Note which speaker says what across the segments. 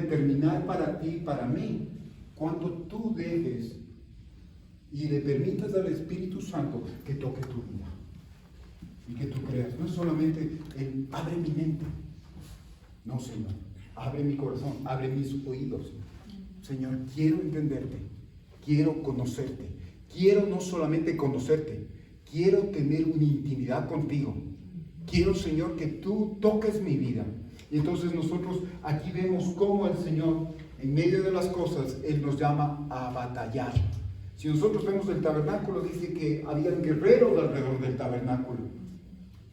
Speaker 1: determinar para ti, para mí, cuando tú dejes y le permitas al Espíritu Santo que toque tu vida y que tú creas. No es solamente el abre mi mente. No, Señor, abre mi corazón, abre mis oídos. Señor, quiero entenderte, quiero conocerte, quiero no solamente conocerte, quiero tener una intimidad contigo. Quiero, Señor, que tú toques mi vida. Y entonces nosotros aquí vemos cómo el Señor, en medio de las cosas, Él nos llama a batallar. Si nosotros vemos el tabernáculo, dice que habían guerreros alrededor del tabernáculo.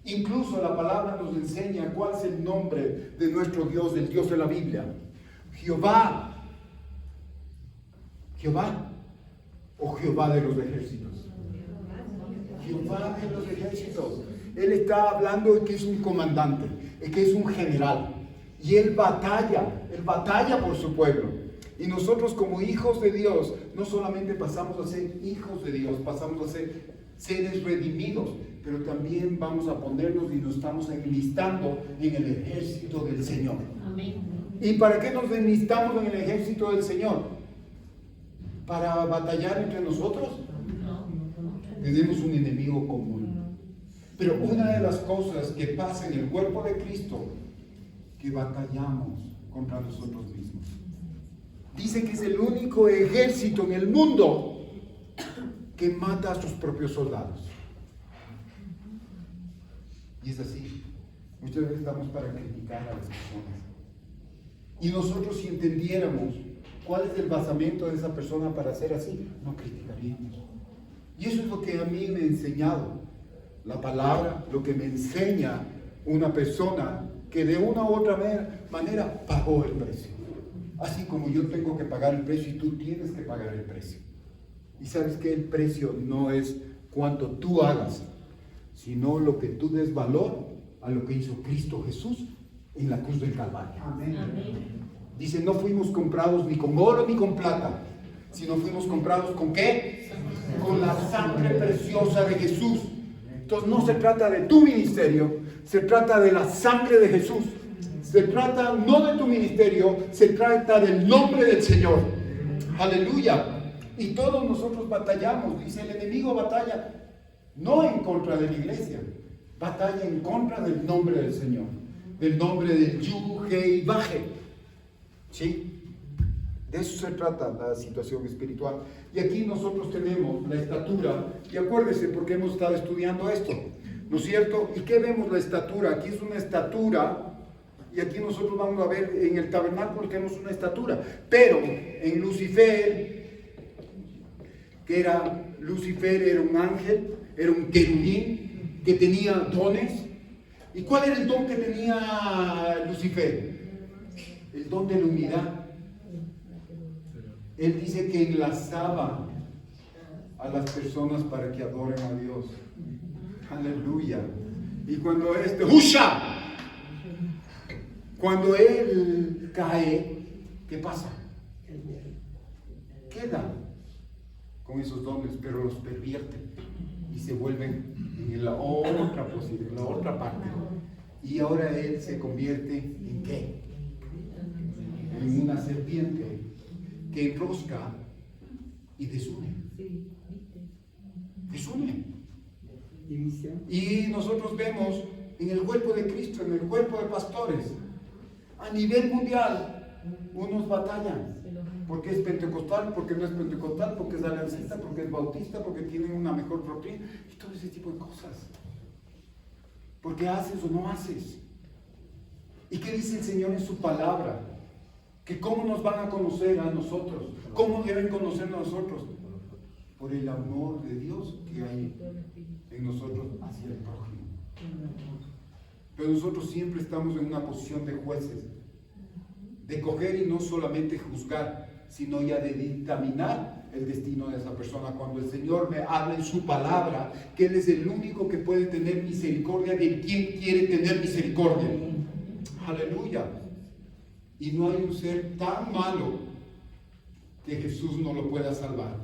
Speaker 1: Incluso la palabra nos enseña cuál es el nombre de nuestro Dios, el Dios de la Biblia. Jehová. Jehová o Jehová de los ejércitos. Jehová de los ejércitos. Él está hablando de que es un comandante, de que es un general. Y él batalla por su pueblo. Y nosotros como hijos de Dios, no solamente pasamos a ser hijos de Dios, pasamos a ser seres redimidos, pero también vamos a ponernos y nos estamos enlistando en el ejército del Señor. Amén. ¿Y para qué nos enlistamos en el ejército del Señor? ¿Para batallar entre nosotros? Tenemos un enemigo común. Pero una de las cosas que pasa en el cuerpo de Cristo, que batallamos contra nosotros mismos. Dice que es el único ejército en el mundo que mata a sus propios soldados. Y es así. Muchas veces estamos para criticar a las personas. Y nosotros, si entendiéramos cuál es el basamento de esa persona para ser así, no criticaríamos. Y eso es lo que a mí me ha enseñado la palabra, lo que me enseña una persona que de una u otra manera pagó el precio. Así como yo tengo que pagar el precio y tú tienes que pagar el precio. Y sabes que el precio no es cuánto tú hagas, sino lo que tú des valor a lo que hizo Cristo Jesús en la cruz del Calvario. Amén. Dice, no fuimos comprados ni con oro ni con plata, sino fuimos comprados ¿con qué? Con la sangre preciosa de Jesús. Entonces no se trata de tu ministerio, se trata de la sangre de Jesús. Se trata no de tu ministerio, se trata del nombre del Señor. Aleluya. Y todos nosotros batallamos. Dice, el enemigo batalla no en contra de la iglesia, batalla en contra del nombre del Señor, del nombre del Yud-Heh-Vah-He. ¿Sí? De eso se trata la situación espiritual. Y aquí nosotros tenemos la estatura, y acuérdese porque hemos estado estudiando esto, ¿no es cierto? ¿Y qué vemos la estatura? Aquí es una estatura, y aquí nosotros vamos a ver en el tabernáculo tenemos una estatura, pero en Lucifer, Lucifer era un ángel, era un querubín que tenía dones. ¿Y cuál era el don que tenía Lucifer? El don de la unidad. Él dice que enlazaba a las personas para que adoren a Dios. Aleluya. Y cuando cuando él cae, ¿qué pasa? Queda con esos dones, pero los pervierte y se vuelven en la otra posibilidad, en la otra parte. Y ahora él se convierte ¿en qué? En una serpiente que enrosca y desune. Desune. Y nosotros vemos en el cuerpo de Cristo, en el cuerpo de pastores, a nivel mundial, unos batallan. Porque es pentecostal, porque no es pentecostal, porque es aliancista, porque es bautista, porque tienen una mejor doctrina y todo ese tipo de cosas. Porque haces o no haces. ¿Y qué dice el Señor en su palabra? Que cómo nos van a conocer a nosotros, cómo deben conocernos a nosotros, por el amor de Dios que hay en nosotros hacia el prójimo. Pero nosotros siempre estamos en una posición de jueces, de coger y no solamente juzgar, sino ya de dictaminar el destino de esa persona. Cuando el Señor me habla en su palabra, que Él es el único que puede tener misericordia de quien quiere tener misericordia. Aleluya. Y no hay un ser tan malo que Jesús no lo pueda salvar.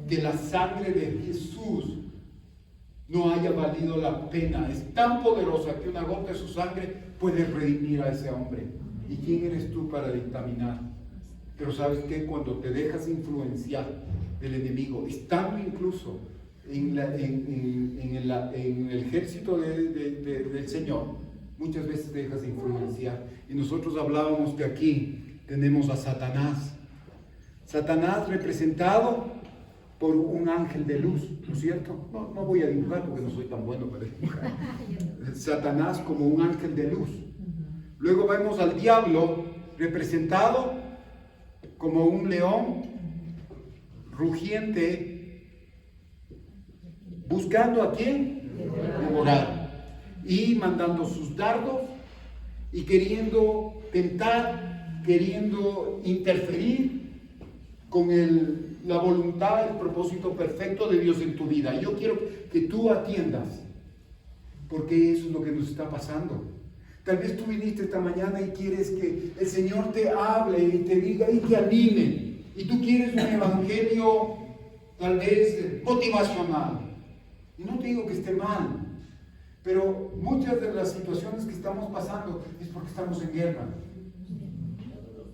Speaker 1: Que la sangre de Jesús no haya valido la pena. Es tan poderosa que una gota de su sangre puede redimir a ese hombre. ¿Y quién eres tú para dictaminar? Pero ¿sabes qué? Cuando te dejas influenciar del enemigo, estando incluso en el ejército del Señor, muchas veces te dejas influenciar. Y nosotros hablábamos que aquí tenemos a Satanás. Satanás representado por un ángel de luz, ¿no es cierto? No voy a dibujar porque no soy tan bueno para dibujar. Satanás como un ángel de luz. Luego vemos al diablo representado como un león rugiente, buscando a quién devorar, y mandando sus dardos y queriendo tentar, queriendo interferir con la voluntad, el propósito perfecto de Dios en tu vida. Yo quiero que tú atiendas, porque eso es lo que nos está pasando. Tal vez tú viniste esta mañana y quieres que el Señor te hable y te diga y te anime. Y tú quieres un evangelio tal vez motivacional. Y no te digo que esté mal, pero muchas de las situaciones que estamos pasando es porque estamos en guerra.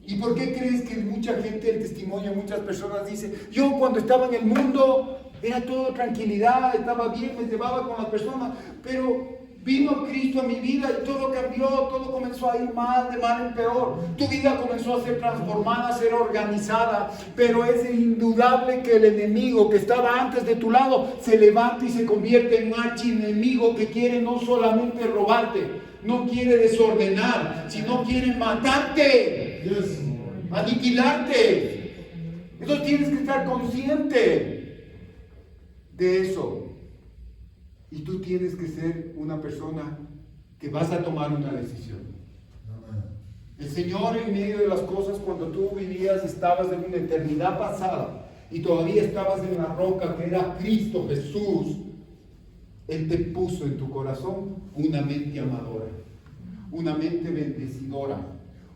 Speaker 1: ¿Y por qué crees que mucha gente, el testimonio de muchas personas dice, yo cuando estaba en el mundo era todo tranquilidad, estaba bien, me llevaba con las personas, pero vino Cristo a mi vida y todo cambió, todo comenzó a ir mal, de mal en peor. Tu vida comenzó a ser transformada, a ser organizada, pero es indudable que el enemigo que estaba antes de tu lado se levanta y se convierte en un archienemigo que quiere no solamente robarte, no quiere desordenar, sino quiere matarte, aniquilarte. Entonces tienes que estar consciente de eso. Y tú tienes que ser una persona que vas a tomar una decisión. El Señor, en medio de las cosas, cuando tú vivías, estabas en una eternidad pasada y todavía estabas en la roca que era Cristo Jesús, Él te puso en tu corazón una mente amadora, una mente bendecidora,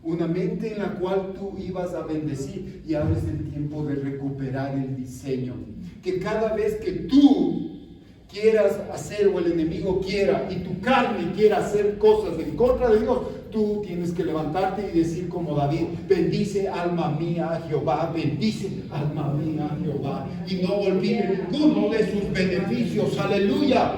Speaker 1: una mente en la cual tú ibas a bendecir. Y ahora es el tiempo de recuperar el diseño. Que cada vez que tú quieras hacer, o el enemigo quiera, y tu carne quiera hacer cosas en contra de Dios, tú tienes que levantarte y decir como David, bendice alma mía a Jehová, bendice alma mía a Jehová, y no olvide ninguno de sus beneficios, aleluya.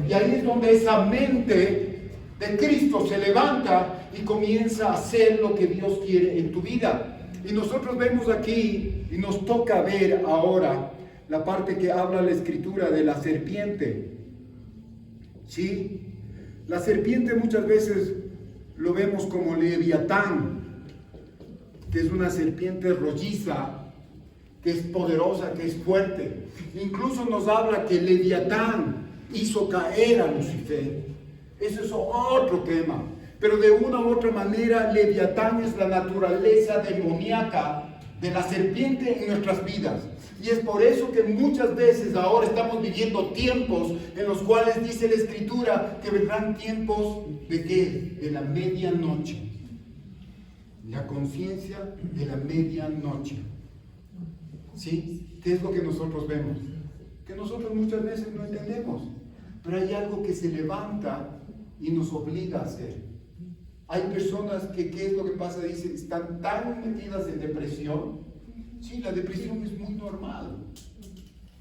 Speaker 1: Y ahí es donde esa mente de Cristo se levanta y comienza a hacer lo que Dios quiere en tu vida. Y nosotros vemos aquí, y nos toca ver ahora la parte que habla la Escritura de la serpiente. ¿Sí? La serpiente muchas veces lo vemos como Leviatán, que es una serpiente rolliza, que es poderosa, que es fuerte. Incluso nos habla que Leviatán hizo caer a Lucifer. Eso es otro tema. Pero de una u otra manera, Leviatán es la naturaleza demoníaca de la serpiente en nuestras vidas. Y es por eso que muchas veces ahora estamos viviendo tiempos en los cuales dice la Escritura que vendrán tiempos ¿de qué? De la medianoche. La conciencia de la medianoche. ¿Sí? ¿Qué es lo que nosotros vemos? Que nosotros muchas veces no entendemos. Pero hay algo que se levanta y nos obliga a hacer. Hay personas que, ¿qué es lo que pasa? Dicen, están tan metidas en depresión. Sí, la depresión es muy normal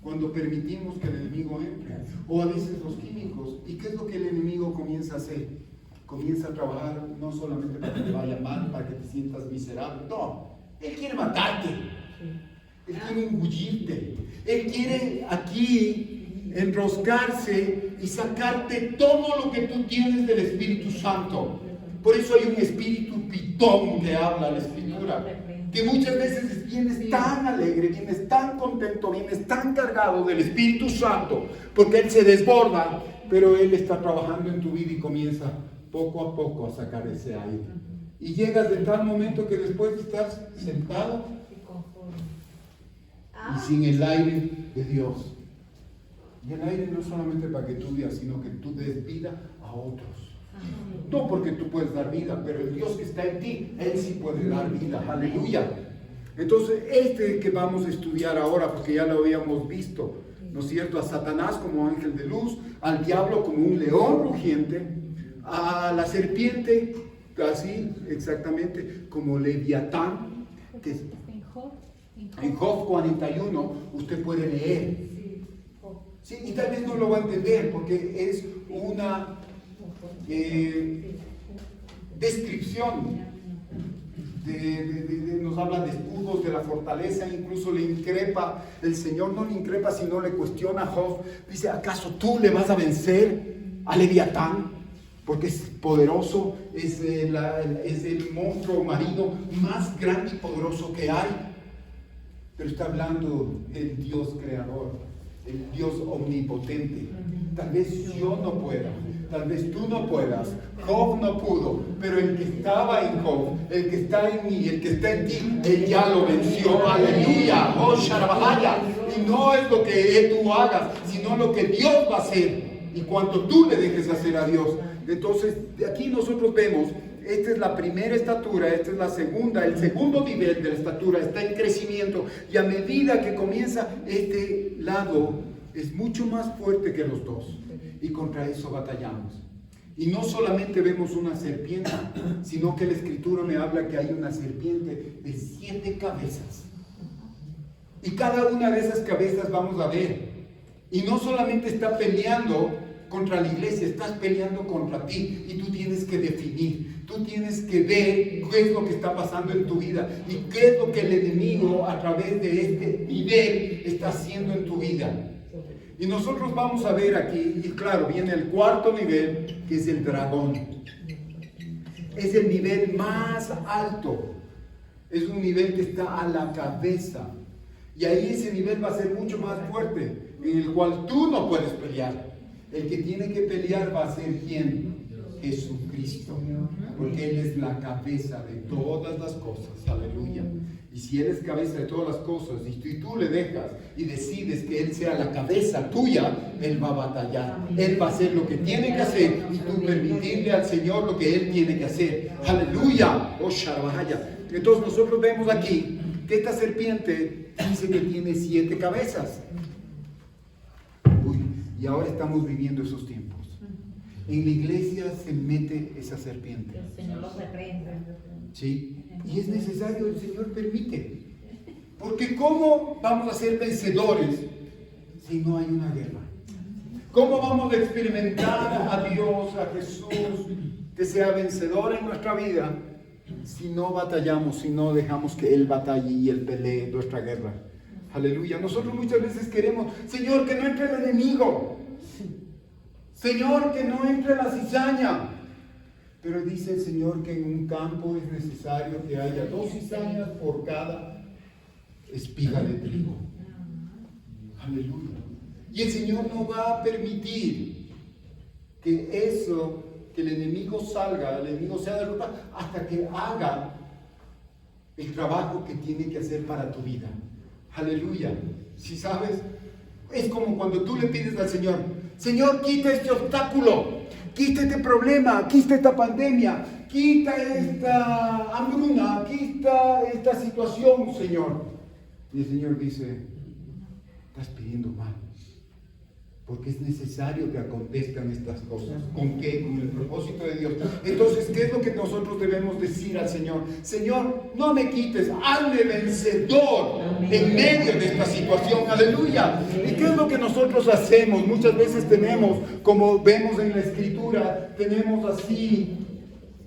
Speaker 1: cuando permitimos que el enemigo entre. O a veces los químicos. ¿Y qué es lo que el enemigo comienza a hacer? Comienza a trabajar no solamente para que te vaya mal, para que te sientas miserable. No, él quiere matarte. Él quiere engullirte. Él quiere aquí enroscarse y sacarte todo lo que tú tienes del Espíritu Santo. Por eso hay un espíritu pitón que habla la Escritura, que muchas veces vienes tan alegre, vienes tan contento, vienes tan cargado del Espíritu Santo, porque Él se desborda, pero Él está trabajando en tu vida y comienza poco a poco a sacar ese aire. Y llegas de tal momento que después estás sentado y sin el aire de Dios. Y el aire no es solamente para que tú vivas, sino que tú des vida a otros. No porque tú puedes dar vida, pero el Dios que está en ti, Él sí puede dar vida. Aleluya. Entonces, que vamos a estudiar ahora, porque ya lo habíamos visto, ¿no es cierto? A Satanás como ángel de luz, al diablo como un león rugiente, a la serpiente Así, exactamente, como Leviatán, que es en Job 41, usted puede leer. Sí, y tal vez no lo va a entender porque es una descripción. Nos habla de escudos, de la fortaleza, incluso le increpa, el Señor no le increpa sino le cuestiona a Job, dice, ¿acaso tú le vas a vencer a Leviatán? Porque es poderoso, es el monstruo marino más grande y poderoso que hay, pero está hablando del Dios creador, el Dios omnipotente. Tal vez yo no pueda, tal vez tú no puedas, Job no pudo, pero el que estaba en Job, el que está en mí, el que está en ti, él ya lo venció, aleluya, oh Sharabahaya. Y no es lo que tú hagas, sino lo que Dios va a hacer, y cuanto tú le dejes hacer a Dios. Entonces, de aquí nosotros vemos, esta es la primera estatura, esta es la segunda, el segundo nivel de la estatura está en crecimiento, y a medida que comienza este lado, es mucho más fuerte que los dos, y contra eso batallamos. Y no solamente vemos una serpiente, sino que la Escritura me habla que hay una serpiente de 7 cabezas. Y cada una de esas cabezas vamos a ver. Y no solamente está peleando contra la iglesia, estás peleando contra ti. Y tú tienes que definir, tú tienes que ver qué es lo que está pasando en tu vida y qué es lo que el enemigo a través de este nivel está haciendo en tu vida. Y nosotros vamos a ver aquí, y claro, viene el cuarto nivel, que es el dragón. Es el nivel más alto. Es un nivel que está a la cabeza. Y ahí ese nivel va a ser mucho más fuerte, en el cual tú no puedes pelear. El que tiene que pelear va a ser ¿quién? Jesucristo. Porque Él es la cabeza de todas las cosas. Aleluya. Y si Él es cabeza de todas las cosas, y tú le dejas y decides que Él sea la cabeza tuya, Él va a batallar. Él va a hacer lo que tiene que hacer y tú permitirle al Señor lo que Él tiene que hacer. Aleluya. Oh, Sharabahaya. Entonces nosotros vemos aquí que esta serpiente dice que tiene 7 cabezas. Uy, y ahora estamos viviendo esos tiempos. En la iglesia se mete esa serpiente.
Speaker 2: El Señor los reprende.
Speaker 1: Sí, y es necesario, el Señor permite. Porque ¿cómo vamos a ser vencedores si no hay una guerra? ¿Cómo vamos a experimentar a Dios, a Jesús, que sea vencedor en nuestra vida, si no batallamos, si no dejamos que Él batalle y Él pelee nuestra guerra? Aleluya. Nosotros muchas veces queremos, Señor, que no entre el enemigo. Señor, que no entre la cizaña. Pero dice el Señor que en un campo es necesario que haya 2 cizañas por cada espiga de trigo. Aleluya. Y el Señor no va a permitir que el enemigo salga, el enemigo sea derrotado, hasta que haga el trabajo que tiene que hacer para tu vida. Aleluya. Si sabes, es como cuando tú le pides al Señor, Señor, quita este obstáculo, quita este problema, quita esta pandemia, quita esta hambruna, quita esta situación, Señor. Y el Señor dice, estás pidiendo mal, porque es necesario que acontezcan estas cosas. ¿Con qué? Con el propósito de Dios. Entonces, ¿qué es lo que nosotros debemos decir al Señor? Señor, no me quites, hazme vencedor en medio de esta situación. Aleluya. ¿Y qué es lo que nosotros hacemos? Muchas veces tenemos, como vemos en la Escritura, tenemos así,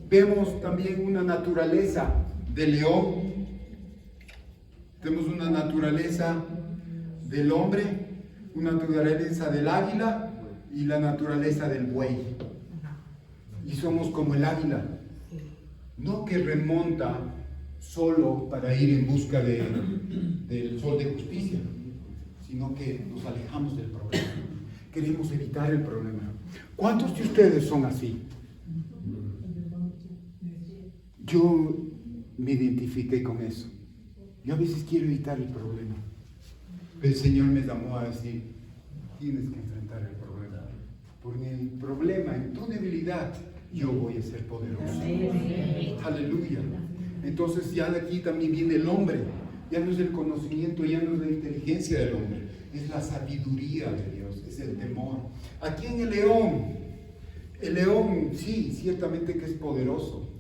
Speaker 1: vemos también una naturaleza de león, tenemos una naturaleza del hombre, una naturaleza del águila y la naturaleza del buey. Y somos como el águila, no que remonta solo para ir en busca del sol de justicia, sino que nos alejamos del problema. Queremos evitar el problema. ¿Cuántos de ustedes son así? Yo me identifiqué con eso. Yo a veces quiero evitar el problema. El Señor me llamó a decir, tienes que enfrentar el problema. Porque en el problema, en tu debilidad, yo voy a ser poderoso. Aleluya. Entonces ya de aquí también viene el hombre. Ya no es el conocimiento, ya no es la inteligencia del hombre. Es la sabiduría de Dios, es el temor. Aquí en el león, sí, ciertamente que es poderoso.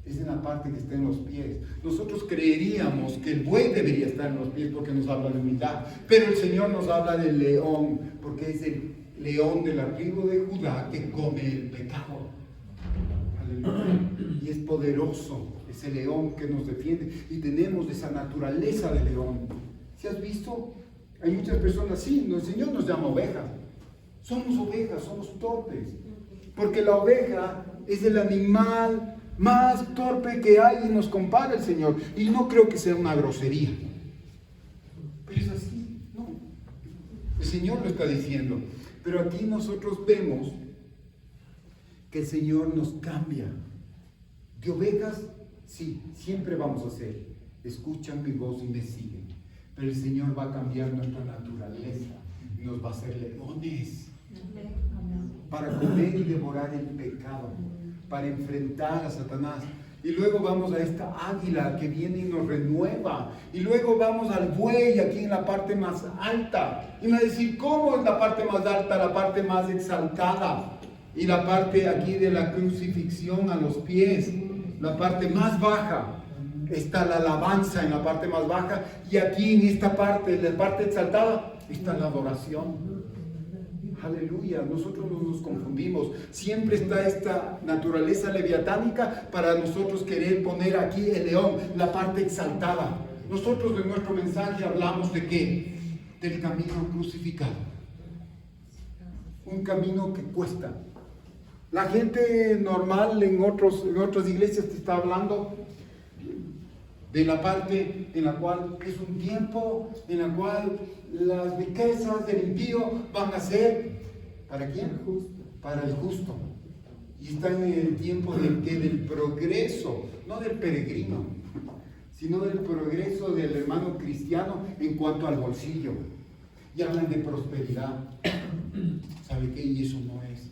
Speaker 1: es en la parte que está en los pies. Nosotros creeríamos que el buey debería estar en los pies porque nos habla de humildad, pero el Señor nos habla del león, porque es el león de la tribu de Judá que come el pecado. Aleluya. Y es poderoso ese león que nos defiende, y tenemos esa naturaleza de león. ¿Sí has visto? Hay muchas personas, sí, el Señor nos llama ovejas. Somos ovejas, somos torpes, porque la oveja es el animal más torpe que hay y nos compara el Señor. Y no creo que sea una grosería, pero es así, no. El Señor lo está diciendo. Pero aquí nosotros vemos que el Señor nos cambia. De ovejas, sí, siempre vamos a ser. Escuchan mi voz y me siguen. Pero el Señor va a cambiar nuestra naturaleza y nos va a hacer leones para comer y devorar el pecado, para enfrentar a Satanás. Y luego vamos a esta águila que viene y nos renueva. Y luego vamos al buey aquí en la parte más alta. Y me va a decir, ¿cómo es la parte más alta, la parte más exaltada? Y la parte aquí de la crucifixión a los pies, la parte más baja. Está la alabanza en la parte más baja. Y aquí en esta parte, en la parte exaltada, está la adoración. Aleluya, nosotros no nos confundimos. Siempre está esta naturaleza leviatánica para nosotros querer poner aquí el león, la parte exaltada. Nosotros en nuestro mensaje hablamos de ¿qué? Del camino crucificado. Un camino que cuesta. La gente normal en otras iglesias te está hablando de la parte en la cual es un tiempo en la cual las riquezas del impío van a ser, ¿para quién? Para el justo. Y están en el tiempo del progreso, no del peregrino, sino del progreso del hermano cristiano en cuanto al bolsillo. Y hablan de prosperidad. ¿Sabe qué? Y eso no es.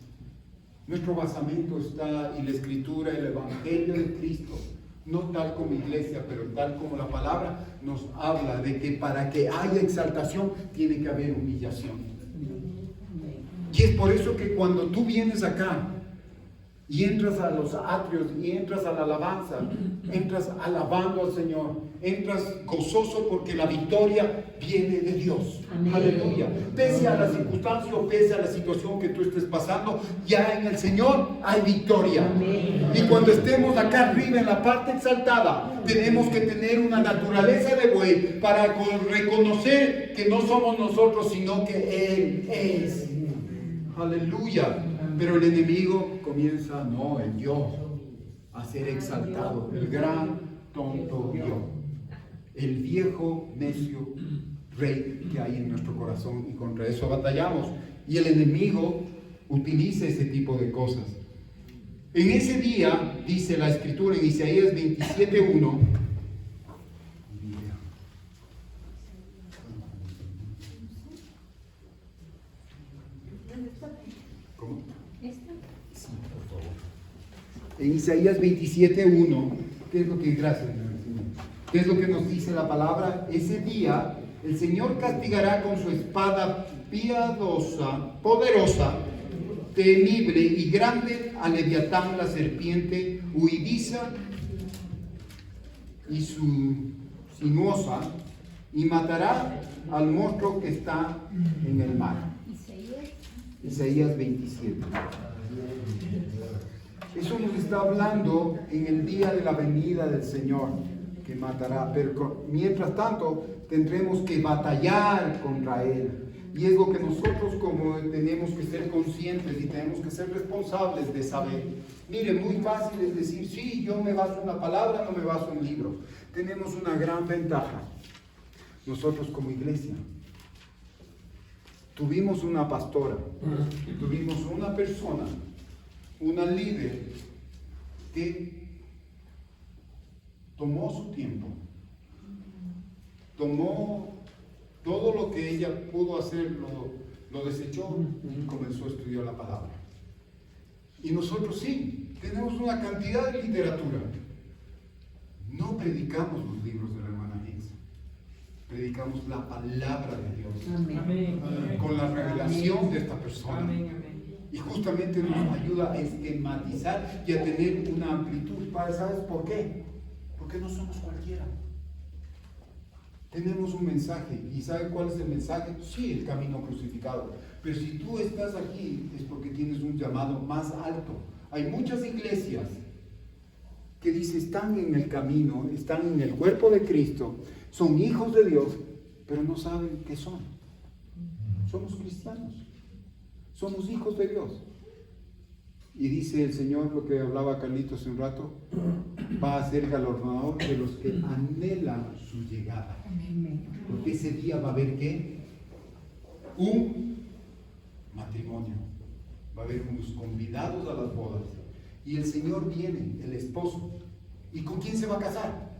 Speaker 1: Nuestro basamento está, y la escritura, el evangelio de Cristo, no tal como iglesia, pero tal como la palabra nos habla de que para que haya exaltación tiene que haber humillación. Y es por eso que cuando tú vienes acá y entras a los atrios y entras a la alabanza, entras alabando al Señor, entras gozoso porque la victoria viene de Dios. Amén. Aleluya. Pese a la circunstancia o pese a la situación que tú estés pasando, ya en el Señor hay victoria. Amén. Y cuando estemos acá arriba en la parte exaltada, tenemos que tener una naturaleza de buey para reconocer que no somos nosotros, sino que Él es. Aleluya. Pero el enemigo comienza, no, el yo, a ser exaltado, el gran tonto yo, el viejo necio rey que hay en nuestro corazón, y contra eso batallamos. Y el enemigo utiliza ese tipo de cosas. En ese día, dice la escritura en Isaías 27:1, ¿cómo? Sí, por favor. En Isaías 27:1, ¿qué es lo que, gracias, ¿qué es lo que nos dice la palabra? Ese día el Señor castigará con su espada piadosa, poderosa, temible y grande a Leviatán, la serpiente huidiza y su sinuosa, y matará al monstruo que está en el mar. Isaías 27. Eso nos está hablando en el día de la venida del Señor, que matará, pero mientras tanto tendremos que batallar contra Él. Y es lo que nosotros como tenemos que ser conscientes y tenemos que ser responsables de saber. Mire, muy fácil es decir, sí, yo me baso en la palabra, no me baso en libros. Tenemos una gran ventaja, nosotros como iglesia. Tuvimos una pastora, tuvimos una persona, una líder que tomó su tiempo, tomó todo lo que ella pudo hacer, lo desechó y comenzó a estudiar la palabra. Y nosotros sí, tenemos una cantidad de literatura. No predicamos los libros de la hermana Hens, predicamos la palabra de Dios. Amén. Con la revelación de esta persona. Amén. Y justamente nos ayuda a esquematizar y a tener una amplitud. ¿Sabes por qué? Porque no somos cualquiera. Tenemos un mensaje. ¿Y sabe cuál es el mensaje? Sí, el camino crucificado. Pero si tú estás aquí es porque tienes un llamado más alto. Hay muchas iglesias que dicen están en el camino, están en el cuerpo de Cristo, son hijos de Dios, pero no saben qué son. Somos cristianos, somos hijos de Dios. Y dice el Señor, lo que hablaba Carlitos hace un rato, va a ser galardonador de los que anhelan su llegada. Porque ese día va a haber ¿qué? Un matrimonio. Va a haber unos convidados a las bodas. Y el Señor viene, el esposo. ¿Y con quién se va a casar?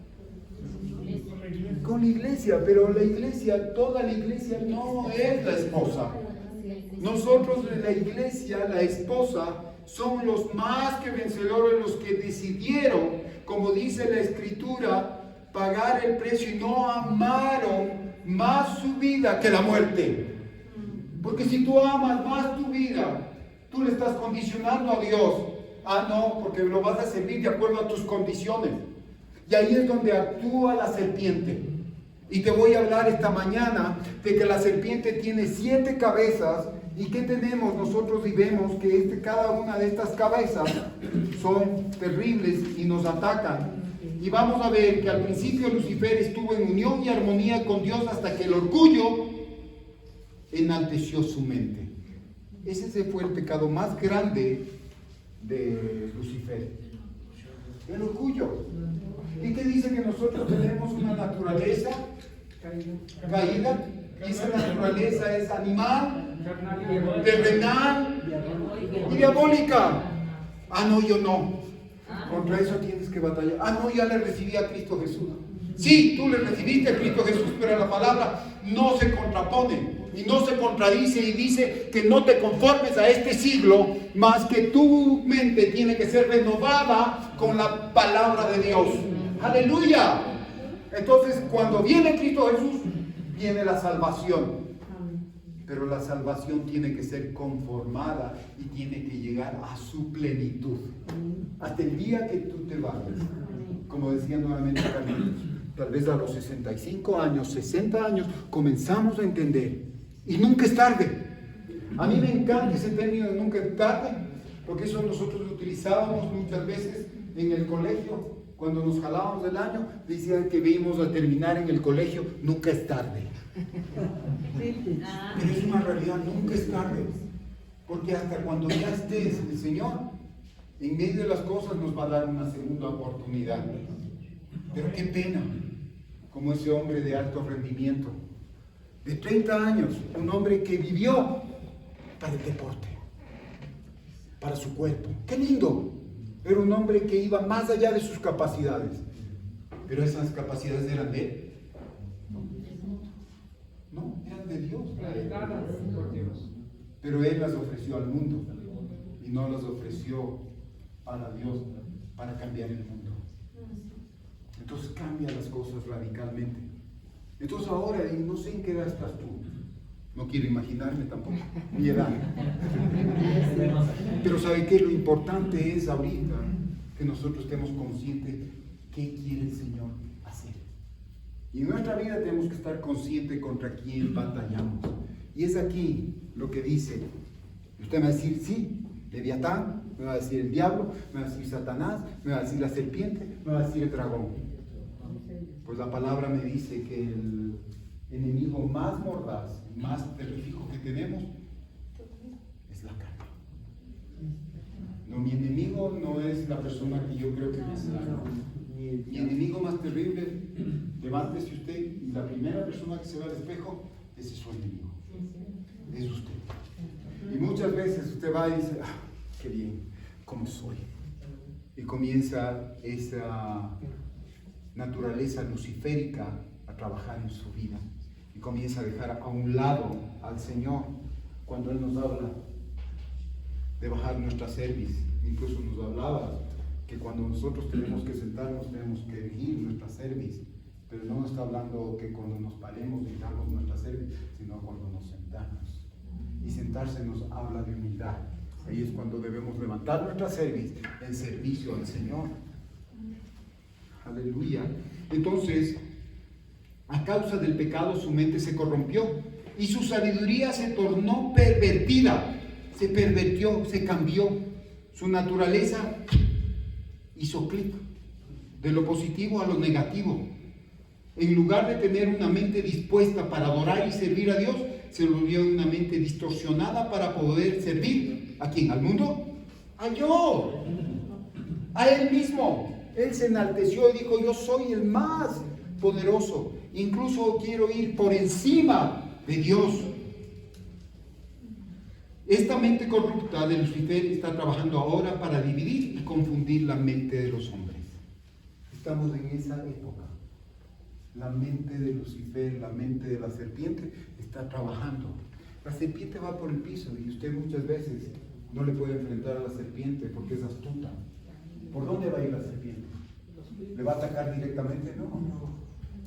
Speaker 1: Con la iglesia, pero la iglesia, toda la iglesia no es la esposa. Nosotros de la iglesia, la esposa, son los más que vencedores, los que decidieron, como dice la Escritura, pagar el precio y no amaron más su vida que la muerte. Porque si tú amas más tu vida, tú le estás condicionando a Dios. Ah, no, porque lo vas a servir de acuerdo a tus condiciones. Y ahí es donde actúa la serpiente. Y te voy a hablar esta mañana de que la serpiente tiene 7 cabezas. ¿Y qué tenemos nosotros? Y vemos que cada una de estas cabezas son terribles y nos atacan. Y vamos a ver que al principio Lucifer estuvo en unión y armonía con Dios hasta que el orgullo enalteció su mente. Ese fue el pecado más grande de Lucifer. El orgullo. ¿Y qué dice? Que nosotros tenemos una naturaleza caída. Esa naturaleza es animal, terrenal y diabólica. Ah, no, yo no. Contra eso tienes que batallar. Ah, no, ya le recibí a Cristo Jesús. Sí, tú le recibiste a Cristo Jesús, pero la palabra no se contrapone y no se contradice y dice que no te conformes a este siglo, más que tu mente tiene que ser renovada con la palabra de Dios. ¡Aleluya! Entonces, cuando viene Cristo Jesús, viene la salvación. Pero la salvación tiene que ser conformada y tiene que llegar a su plenitud. Hasta el día que tú te vayas. Como decía nuevamente Carlitos, tal vez a los 65 años, 60 años, comenzamos a entender. Y nunca es tarde. A mí me encanta ese término de nunca es tarde, porque eso nosotros lo utilizábamos muchas veces en el colegio. Cuando nos jalábamos del año, decían que íbamos a terminar en el colegio, nunca es tarde. Pero es una realidad, nunca es tarde. Porque hasta cuando ya estés, el Señor, en medio de las cosas, nos va a dar una segunda oportunidad. Pero qué pena, como ese hombre de alto rendimiento, de 30 años, un hombre que vivió para el deporte, para su cuerpo. ¡Qué lindo! Era un hombre que iba más allá de sus capacidades. Pero esas capacidades eran de él. No, eran de Dios. Pero él las ofreció al mundo y no las ofreció para Dios, para cambiar el mundo. Entonces cambia las cosas radicalmente. Entonces ahora, no sé en qué edad estás tú. No quiero imaginarme tampoco mi edad. Pero ¿sabe qué? Lo importante es ahorita que nosotros estemos conscientes qué quiere el Señor hacer. Y en nuestra vida tenemos que estar conscientes contra quién batallamos. Y es aquí lo que dice. Usted me va a decir, sí, Leviatán, me va a decir el diablo, me va a decir Satanás, me va a decir la serpiente, me va a decir el dragón. Pues la palabra me dice que el enemigo más mordaz, más terrífico que tenemos es la carne. No, mi enemigo no es la persona que yo creo que es. Mi enemigo más terrible, levántese usted y la primera persona que se ve al espejo, ese es su enemigo. Es usted. Y muchas veces usted va y dice, ah, qué bien, ¿cómo soy? Y comienza esa naturaleza luciférica a trabajar en su vida. Y comienza a dejar a un lado al Señor cuando Él nos habla de bajar nuestra cerviz. Incluso nos hablaba que cuando nosotros tenemos que sentarnos tenemos que erguir nuestra cerviz, pero no está hablando que cuando nos paremos ergamos nuestra cerviz, sino cuando nos sentamos. Y sentarse nos habla de humildad. Ahí es cuando debemos levantar nuestra cerviz en servicio al Señor. Aleluya. Entonces, a causa del pecado su mente se corrompió y su sabiduría se tornó pervertida. Se pervertió, se cambió. Su naturaleza hizo clic de lo positivo a lo negativo. En lugar de tener una mente dispuesta para adorar y servir a Dios, se volvió una mente distorsionada para poder servir. ¿A quién? ¿Al mundo? A Dios, a Él mismo. Él se enalteció y dijo: yo soy el más poderoso, incluso quiero ir por encima de Dios. Esta mente corrupta de Lucifer está trabajando ahora para dividir y confundir la mente de los hombres. Estamos en esa época. La mente de Lucifer, la mente de la serpiente está trabajando. La serpiente va por el piso y usted muchas veces no le puede enfrentar a la serpiente porque es astuta. ¿Por dónde va a ir la serpiente? ¿Le va a atacar directamente? No.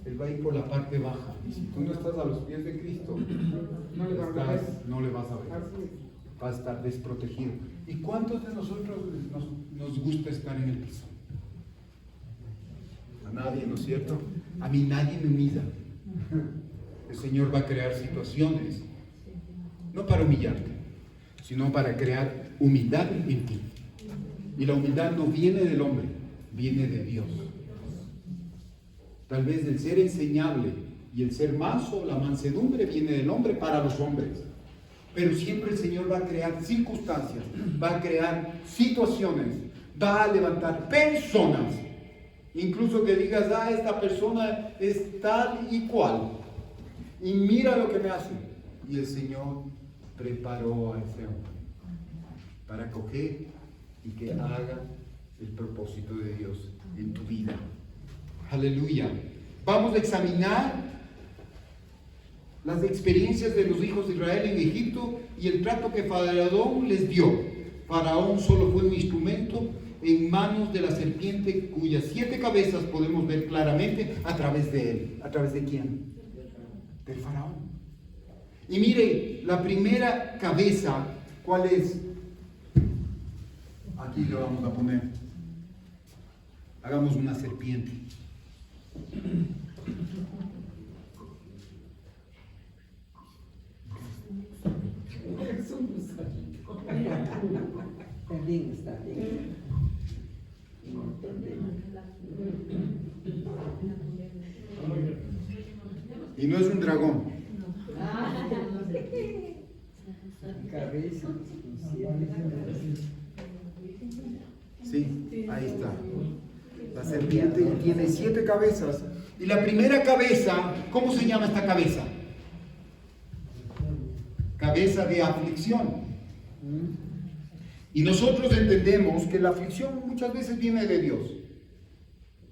Speaker 1: Él va a ir por la parte baja. Y si tú no estás a los pies de Cristo, no le vas a ver. Va a estar desprotegido. ¿Y cuántos de nosotros nos gusta estar en el piso? A nadie, ¿no es cierto? A mí nadie me humilla. El Señor va a crear situaciones, no para humillarte, sino para crear humildad en ti. Y la humildad no viene del hombre, viene de Dios. Tal vez el ser enseñable y el ser manso, la mansedumbre, viene del hombre para los hombres. Pero siempre el Señor va a crear circunstancias, va a crear situaciones, va a levantar personas. Incluso que digas: esta persona es tal y cual, y mira lo que me hace. Y el Señor preparó a ese hombre para coger y que haga el propósito de Dios en tu vida. Aleluya. Vamos a examinar las experiencias de los hijos de Israel en Egipto y el trato que Faraón les dio. Faraón solo fue un instrumento en manos de la serpiente, cuyas 7 cabezas podemos ver claramente a través de él. ¿A través de quién? Del Faraón. Y mire, la primera cabeza, ¿cuál es? Aquí lo vamos a poner. Hagamos una serpiente.
Speaker 2: Está bien, está bien.
Speaker 1: Y no es un dragón.
Speaker 2: Cabeza.
Speaker 1: Sí, ahí está. La serpiente tiene 7 cabezas. Y la primera cabeza, ¿cómo se llama esta cabeza? Cabeza de aflicción. Y nosotros entendemos que la aflicción muchas veces viene de Dios.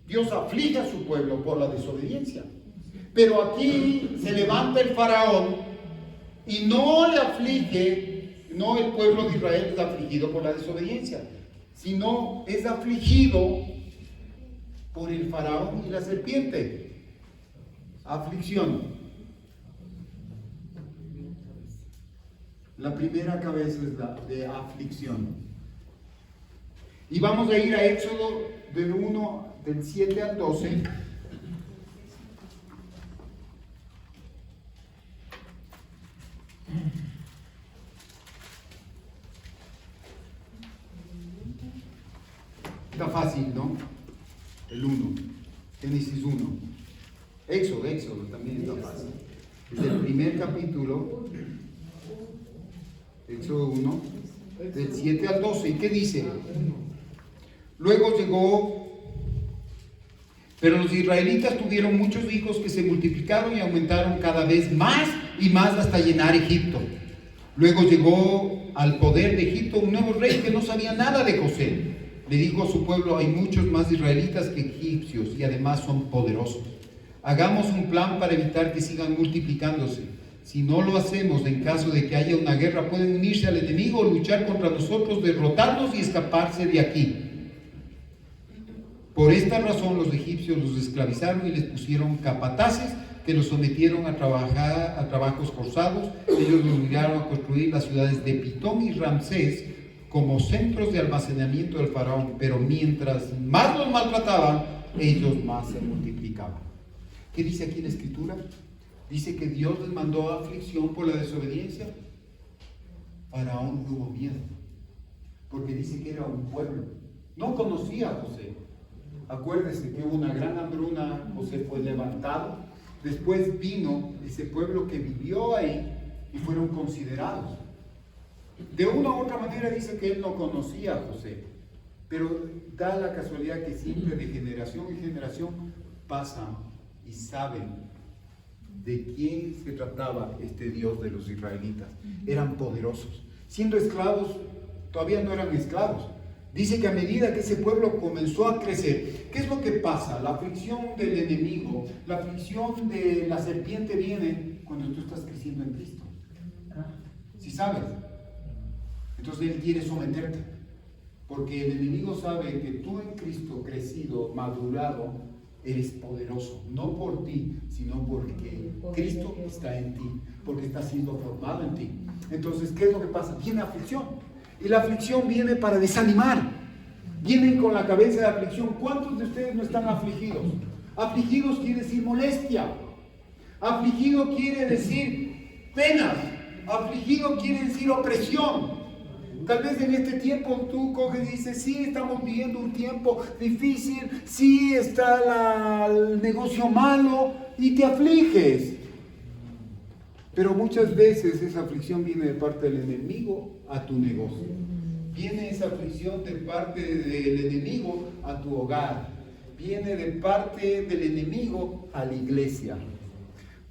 Speaker 1: Dios aflige a su pueblo por la desobediencia. Pero aquí se levanta el Faraón y no le aflige, no el pueblo de Israel es afligido por la desobediencia, sino es afligido por el Faraón y la serpiente. Aflicción. La primera cabeza es la de aflicción. Y vamos a ir a Éxodo del 7 al 12. Está fácil, ¿no? El 1, Génesis 1. Éxodo también está fácil. Es el primer capítulo, Éxodo 1, del 7 al 12. ¿Y qué dice? Luego llegó, pero los israelitas tuvieron muchos hijos que se multiplicaron y aumentaron cada vez más y más hasta llenar Egipto. Luego llegó al poder de Egipto un nuevo rey que no sabía nada de José. Le dijo a su pueblo: hay muchos más israelitas que egipcios y además son poderosos. Hagamos un plan para evitar que sigan multiplicándose. Si no lo hacemos, en caso de que haya una guerra, pueden unirse al enemigo, luchar contra nosotros, derrotarnos y escaparse de aquí. Por esta razón los egipcios los esclavizaron y les pusieron capataces que los sometieron a trabajos forzados. Ellos los obligaron a construir las ciudades de Pitón y Ramsés, como centros de almacenamiento del faraón, pero mientras más los maltrataban, ellos más se multiplicaban. ¿Qué dice aquí en la Escritura? Dice que Dios les mandó aflicción por la desobediencia. Faraón tuvo miedo, porque dice que era un pueblo. No conocía a José. Acuérdese que hubo una gran hambruna, José fue levantado. Después vino ese pueblo que vivió ahí y fueron considerados. De una u otra manera dice que él no conocía a José, pero da la casualidad que siempre de generación en generación pasan y saben de quién se trataba este Dios de los israelitas. Eran poderosos. Siendo esclavos, todavía no eran esclavos. Dice que a medida que ese pueblo comenzó a crecer, ¿qué es lo que pasa? La aflicción del enemigo, la aflicción de la serpiente viene cuando tú estás creciendo en Cristo. ¿Sí sabes? Entonces Él quiere someterte, porque el enemigo sabe que tú en Cristo, crecido, madurado, eres poderoso, no por ti, sino porque Cristo está en ti, porque está siendo formado en ti. Entonces, ¿qué es lo que pasa? Viene aflicción, y la aflicción viene para desanimar. Vienen con la cabeza de aflicción. ¿Cuántos de ustedes no están afligidos? Afligidos quiere decir molestia, afligido quiere decir penas, afligido quiere decir opresión. Tal vez en este tiempo tú coges y dices, sí, estamos viviendo un tiempo difícil, sí, está el negocio malo, y te afliges. Pero muchas veces esa aflicción viene de parte del enemigo a tu negocio. Viene esa aflicción de parte del enemigo a tu hogar. Viene de parte del enemigo a la iglesia.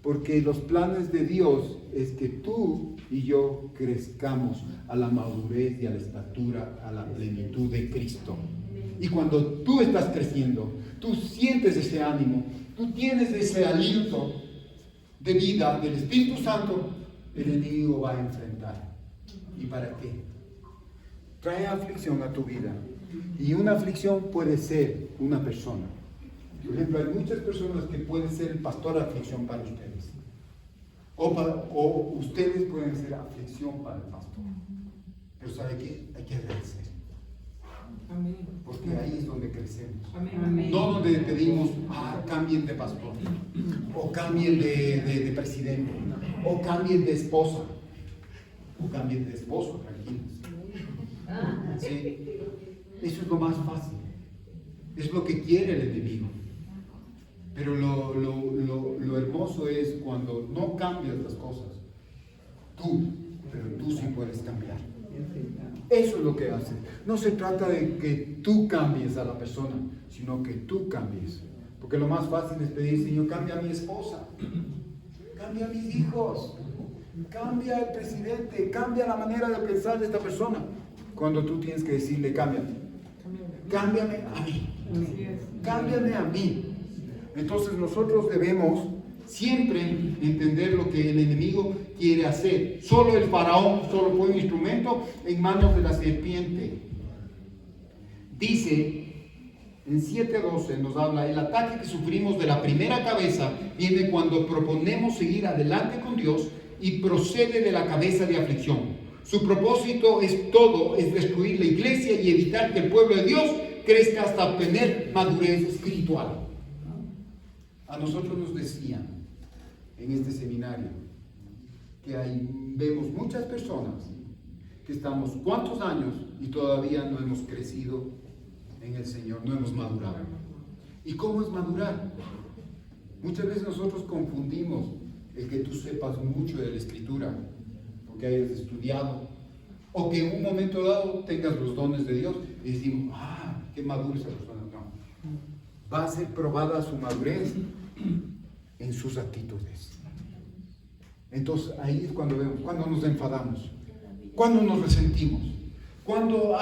Speaker 1: Porque los planes de Dios es que tú y yo crezcamos a la madurez y a la estatura, a la plenitud de Cristo. Y cuando tú estás creciendo, tú sientes ese ánimo, tú tienes ese aliento de vida del Espíritu Santo, el enemigo va a enfrentar. ¿Y para qué? Trae aflicción a tu vida. Y una aflicción puede ser una persona. Por ejemplo, hay muchas personas que pueden ser el pastor de aflicción para ustedes. O ustedes pueden ser aflicción para el pastor. Pero ¿sabe qué? Hay que agradecer.
Speaker 2: Amén.
Speaker 1: Porque ahí es donde crecemos.
Speaker 2: Amén.
Speaker 1: No donde pedimos, cambien de pastor. O cambien de presidente. O cambien de esposa. O cambien de esposo, tranquilos. ¿Sí? Eso es lo más fácil. Es lo que quiere el enemigo. Pero lo hermoso es cuando no cambias las cosas. Pero tú sí puedes cambiar. Eso es lo que hace. No se trata de que tú cambies a la persona, sino que tú cambies. Porque lo más fácil es pedir, Señor, cambia a mi esposa, cambia a mis hijos, cambia al presidente, cambia la manera de pensar de esta persona. Cuando tú tienes que decirle, cámbiame a mí, cámbiame a mí. Entonces nosotros debemos siempre entender lo que el enemigo quiere hacer. Solo el faraón solo fue un instrumento en manos de la serpiente. Dice en 7:12 nos habla, el ataque que sufrimos de la primera cabeza viene cuando proponemos seguir adelante con Dios y procede de la cabeza de aflicción. Su propósito es destruir la iglesia y evitar que el pueblo de Dios crezca hasta obtener madurez espiritual. A nosotros nos decían en este seminario que vemos muchas personas que estamos cuántos años y todavía no hemos crecido en el Señor, no hemos madurado. ¿Y cómo es madurar? Muchas veces nosotros confundimos el que tú sepas mucho de la Escritura, porque hayas estudiado, o que en un momento dado tengas los dones de Dios y decimos, qué madura esa persona. No. Va a ser probada su madurez en sus actitudes. Entonces ahí es cuando vemos, cuando nos enfadamos, cuando nos resentimos, cuando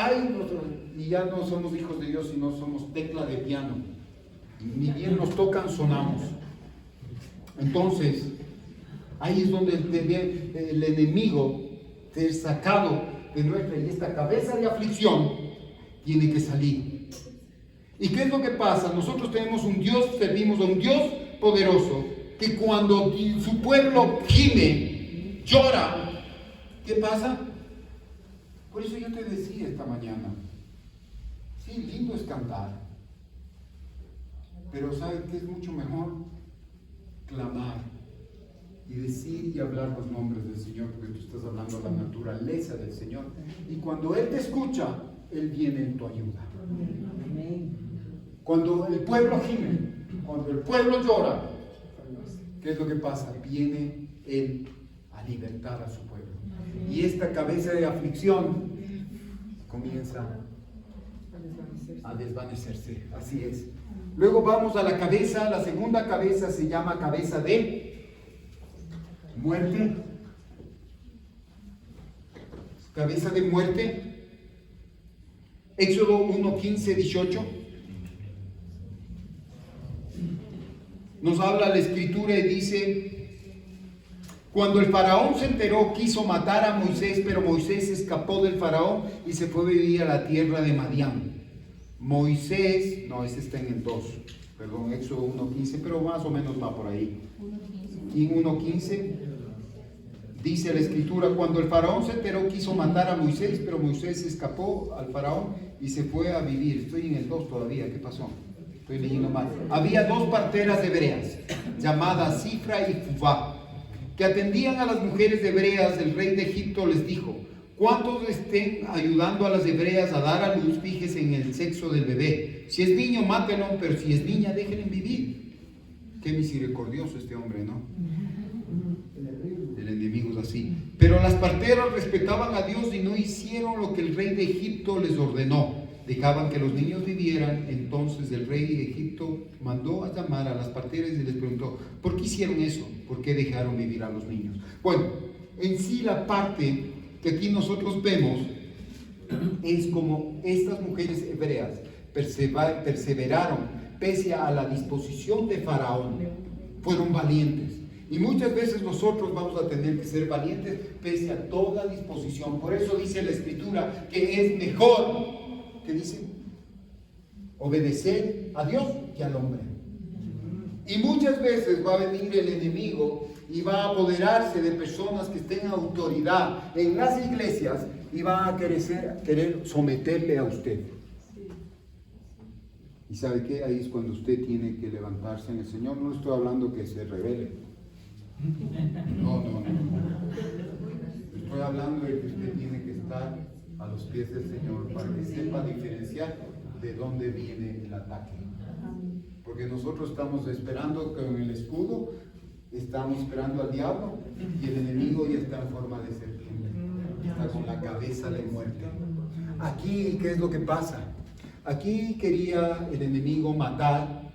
Speaker 1: y ya no somos hijos de Dios, sino somos tecla de piano, ni bien nos tocan, sonamos. Entonces ahí es donde el enemigo ser sacado de nuestra, y esta cabeza de aflicción tiene que salir. ¿Y qué es lo que pasa? Nosotros servimos a un Dios poderoso, que cuando su pueblo gime, llora, ¿qué pasa? Por eso yo te decía esta mañana, sí, lindo es cantar, pero ¿sabes qué es mucho mejor? Clamar y decir y hablar los nombres del Señor, porque tú estás hablando de la naturaleza del Señor. Y cuando Él te escucha, Él viene en tu ayuda. Cuando el pueblo gime, cuando el pueblo llora, ¿qué es lo que pasa? Viene Él a libertar a su pueblo. Y esta cabeza de aflicción comienza a desvanecerse. Así es. Luego vamos a la cabeza. La segunda cabeza se llama cabeza de muerte. Cabeza de muerte. Éxodo 1, 15, 18. Nos habla la escritura y dice: cuando el faraón se enteró, quiso matar a Moisés, pero Moisés escapó del faraón y se fue a vivir a la tierra de Madián. Moisés, no, ese está en el 2, perdón, Éxodo 1.15, pero más o menos va por ahí. Y 1.15 dice la escritura: cuando el faraón se enteró, quiso matar a Moisés, pero Moisés escapó al faraón y se fue a vivir. Estoy en el 2 todavía, ¿qué pasó? Estoy leyendo mal. Había dos parteras hebreas, llamadas Sifra y Fuvá, que atendían a las mujeres hebreas. El rey de Egipto les dijo: cuantos estén ayudando a las hebreas a dar a luz, fíjese en el sexo del bebé. Si es niño, mátenlo, pero si es niña, déjenlo vivir. Qué misericordioso este hombre, ¿no? El enemigo es así. Pero las parteras respetaban a Dios y no hicieron lo que el rey de Egipto les ordenó. Dejaban que los niños vivieran. Entonces el rey de Egipto mandó a llamar a las parteras y les preguntó: ¿por qué hicieron eso? ¿Por qué dejaron vivir a los niños? Bueno, en sí la parte que aquí nosotros vemos es como estas mujeres hebreas perseveraron pese a la disposición de Faraón. Fueron valientes. Y muchas veces nosotros vamos a tener que ser valientes pese a toda disposición. Por eso dice la escritura que es mejor, ¿qué dice? Obedecer a Dios que al hombre. Y muchas veces va a venir el enemigo y va a apoderarse de personas que estén en autoridad en las iglesias y va a querer someterle a usted. ¿Y sabe qué? Ahí es cuando usted tiene que levantarse en el Señor. No estoy hablando que se rebele. No. Estoy hablando de que usted tiene que estar a los pies del Señor para que sepa diferenciar de dónde viene el ataque. Porque nosotros estamos esperando con el escudo, estamos esperando al diablo y el enemigo ya está en forma de serpiente, está con la cabeza de muerte. Aquí, ¿qué es lo que pasa? Aquí quería el enemigo matar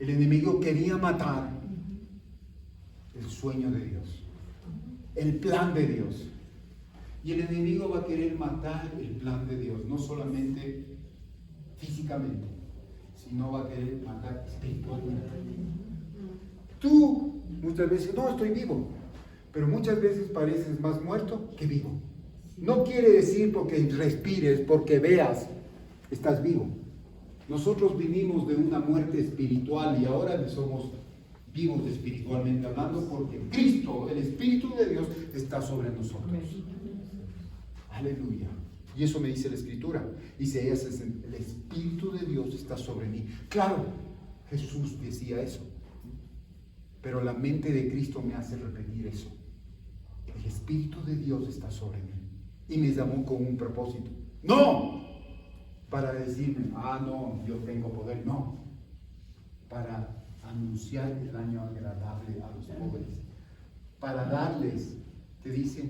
Speaker 1: el enemigo quería matar el sueño de Dios, el plan de Dios. Y el enemigo va a querer matar el plan de Dios, no solamente físicamente, sino va a querer matar espiritualmente. Tú muchas veces, no, estoy vivo, pero muchas veces pareces más muerto que vivo. No quiere decir porque respires, porque veas, estás vivo. Nosotros vivimos de una muerte espiritual y ahora somos vivos espiritualmente hablando porque Cristo, el Espíritu de Dios, está sobre nosotros. Aleluya. Y eso me dice la Escritura. Dice: el Espíritu de Dios está sobre mí. Claro, Jesús decía eso. Pero la mente de Cristo me hace repetir eso. El Espíritu de Dios está sobre mí. Y me llamó con un propósito. No para decirme: no, yo tengo poder. No. Para anunciar el año agradable a los pobres. Para darles, ¿qué dice?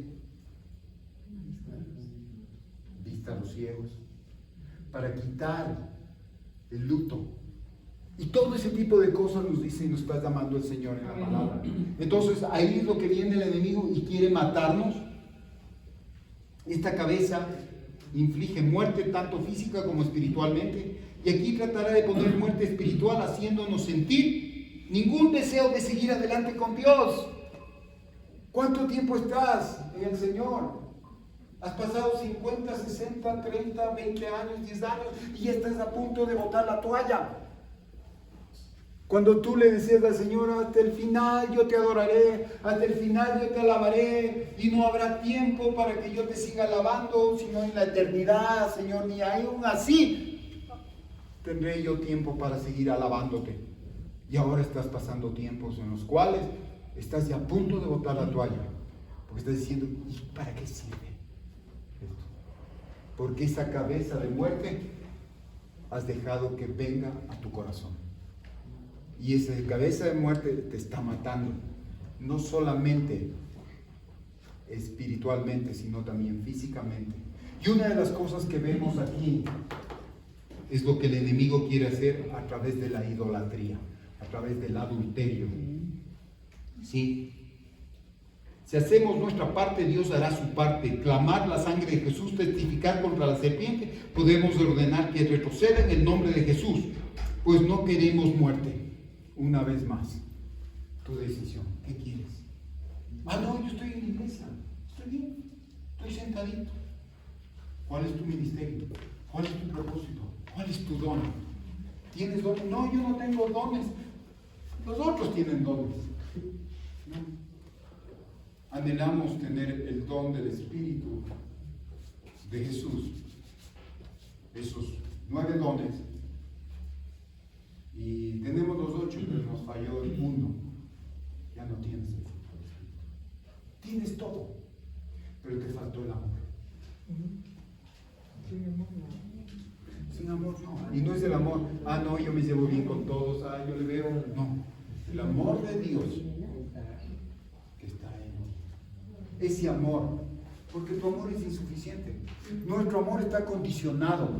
Speaker 1: Vista a los ciegos. Para quitar el luto. Y todo ese tipo de cosas nos dice y nos está llamando el Señor en la palabra. Entonces ahí es lo que viene el enemigo y quiere matarnos. Esta cabeza inflige muerte tanto física como espiritualmente. Y aquí tratará de poner muerte espiritual haciéndonos sentir ningún deseo de seguir adelante con Dios. ¿Cuánto tiempo estás en el Señor? Has pasado 50, 60, 30, 20 años, 10 años y ya estás a punto de botar la toalla. Cuando tú le decías al Señor, hasta el final yo te adoraré, hasta el final yo te alabaré, y no habrá tiempo para que yo te siga alabando, sino en la eternidad, Señor, ni aún así tendré yo tiempo para seguir alabándote. Y ahora estás pasando tiempos en los cuales estás ya a punto de botar la toalla, porque estás diciendo, ¿y para qué sirve esto? Porque esa cabeza de muerte has dejado que venga a tu corazón. Y esa cabeza de muerte te está matando, no solamente espiritualmente, sino también físicamente. Y una de las cosas que vemos aquí es lo que el enemigo quiere hacer a través de la idolatría, a través del adulterio. ¿Sí? Si hacemos nuestra parte, Dios hará su parte. Clamar la sangre de Jesús, testificar contra la serpiente, podemos ordenar que retroceda en el nombre de Jesús, pues no queremos muerte. Una vez más, tu decisión. ¿Qué quieres? No, yo estoy en la iglesia. Estoy bien. Estoy sentadito. ¿Cuál es tu ministerio? ¿Cuál es tu propósito? ¿Cuál es tu don? ¿Tienes dones? No, yo no tengo dones. Los otros tienen dones. No. Anhelamos tener el don del Espíritu de Jesús. Esos 9 dones. Y tenemos los 8, pero nos falló el 1. Ya no tienes el fruto del Espíritu. Tienes todo, pero te faltó el amor. Sin amor no. Y no es el amor, no, yo me llevo bien con todos, yo le veo. No. El amor de Dios que está en ese amor, porque tu amor es insuficiente. Nuestro amor está condicionado.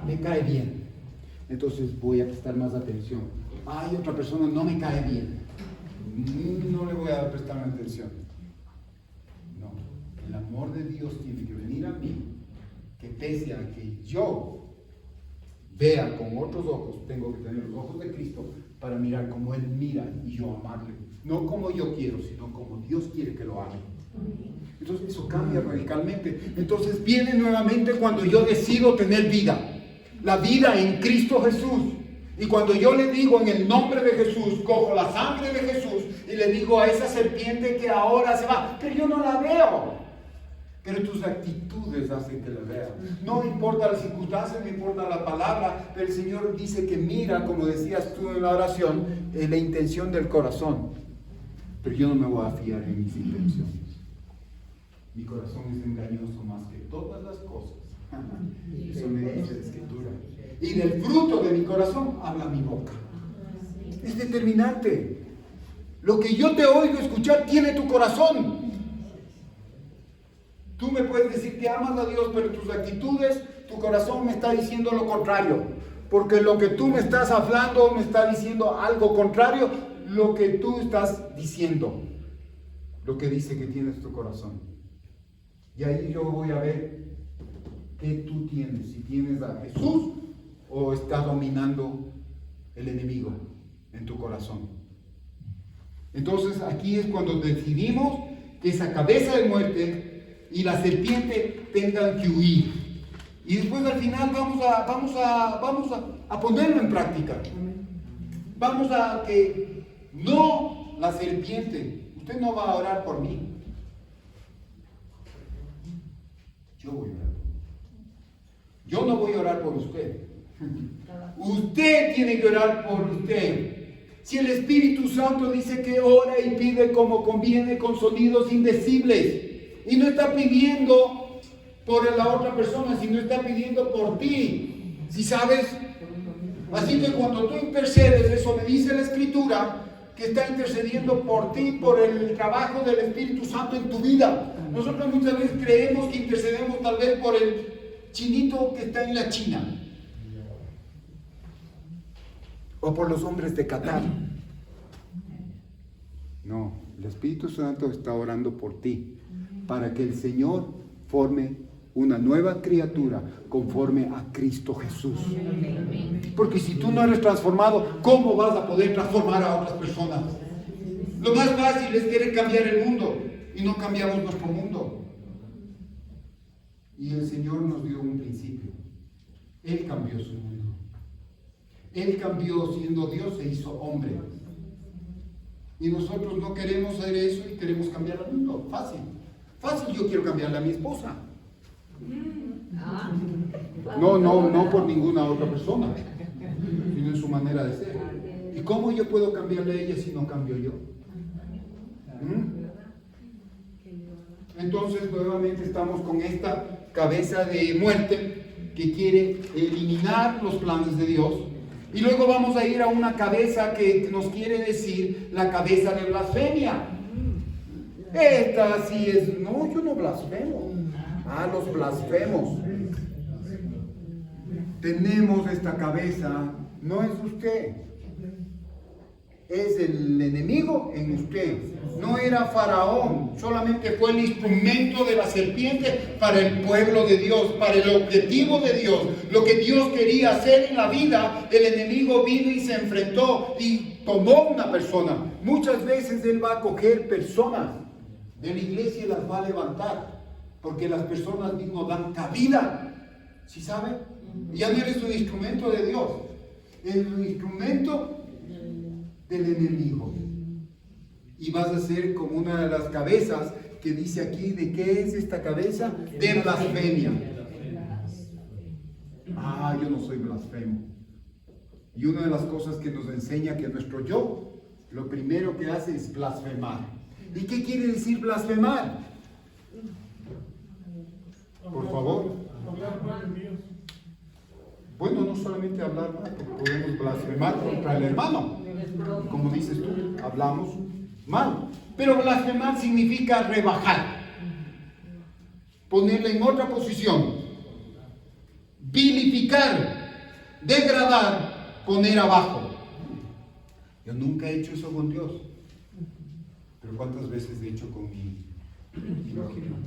Speaker 1: Me cae bien, entonces voy a prestar más atención. Otra persona no me cae bien, no le voy a prestar más atención. No, el amor de Dios tiene que venir a mí, que pese a que yo vea con otros ojos, tengo que tener los ojos de Cristo para mirar como Él mira y yo amarle. No como yo quiero, sino como Dios quiere que lo haga. Entonces eso cambia radicalmente. Entonces viene nuevamente cuando yo decido tener vida. La vida en Cristo Jesús. Y cuando yo le digo en el nombre de Jesús, cojo la sangre de Jesús y le digo a esa serpiente que ahora se va, pero yo no la veo. Pero tus actitudes hacen que la veas. No importa las circunstancias, no importa la palabra, pero el Señor dice que mira, como decías tú en la oración, la intención del corazón. Pero yo no me voy a fiar en mis intenciones. Mi corazón es engañoso más que todas las cosas. Eso me dice la Escritura. Y del fruto de mi corazón habla mi boca. Es determinante. Lo que yo te oigo escuchar tiene tu corazón. Tú me puedes decir que amas a Dios, pero tus actitudes, tu corazón me está diciendo lo contrario. Porque lo que tú me estás hablando me está diciendo algo contrario, lo que tú estás diciendo, lo que dice que tienes tu corazón. Y ahí yo voy a ver qué tú tienes, si tienes a Jesús o está dominando el enemigo en tu corazón. Entonces aquí es cuando decidimos que esa cabeza de muerte y la serpiente tengan que huir. Y después al final vamos a ponerlo en práctica. Vamos a que no la serpiente. Usted no va a orar por mí. Yo voy a orar. Yo no voy a orar por usted. Usted tiene que orar por usted. Si el Espíritu Santo dice que ora y pide como conviene con sonidos indecibles, y no está pidiendo por la otra persona, sino está pidiendo por ti. ¿Sí sabes? Así que cuando tú intercedes, eso me dice la Escritura, que está intercediendo por ti, por el trabajo del Espíritu Santo en tu vida. Nosotros muchas veces creemos que intercedemos tal vez por el chinito que está en la China, o por los hombres de Qatar. No, el Espíritu Santo está orando por ti, para que el Señor forme una nueva criatura conforme a Cristo Jesús. Porque si tú no eres transformado, ¿cómo vas a poder transformar a otras personas? Lo más fácil es querer cambiar el mundo y no cambiamos nuestro mundo. Y el Señor nos dio un principio. Él cambió su mundo. Él cambió, siendo Dios, se hizo hombre. Y nosotros no queremos hacer eso y queremos cambiar al mundo. Fácil. Fácil, yo quiero cambiarle a mi esposa. No por ninguna otra persona, sino en su manera de ser. ¿Y cómo yo puedo cambiarle a ella si no cambio yo? Entonces nuevamente estamos con esta cabeza de muerte que quiere eliminar los planes de Dios. Y luego vamos a ir a una cabeza que nos quiere decir la cabeza de blasfemia. Esta sí es, no, yo no blasfemo. Los blasfemos. Tenemos esta cabeza, no es usted. Es el enemigo en usted. No era Faraón, solamente fue el instrumento de la serpiente para el pueblo de Dios, para el objetivo de Dios, lo que Dios quería hacer en la vida. El enemigo vino y se enfrentó y tomó una persona. Muchas veces él va a coger personas de la iglesia y las va a levantar, porque las personas mismas dan cabida. ¿Sí sabe? Ya no eres un instrumento de Dios, eres un instrumento del enemigo. Y vas a ser como una de las cabezas que dice aquí, ¿de qué es esta cabeza? De blasfemia. Yo no soy blasfemo. Y una de las cosas que nos enseña que nuestro yo, lo primero que hace es blasfemar. ¿Y qué quiere decir blasfemar? Por favor. Bueno, no solamente hablar mal, porque podemos blasfemar contra el hermano. Como dices tú, hablamos mal. Pero blasfemar significa rebajar, ponerle en otra posición, vilificar, degradar, poner abajo. Yo nunca he hecho eso con Dios, pero ¿cuántas veces he hecho con mi prójimo?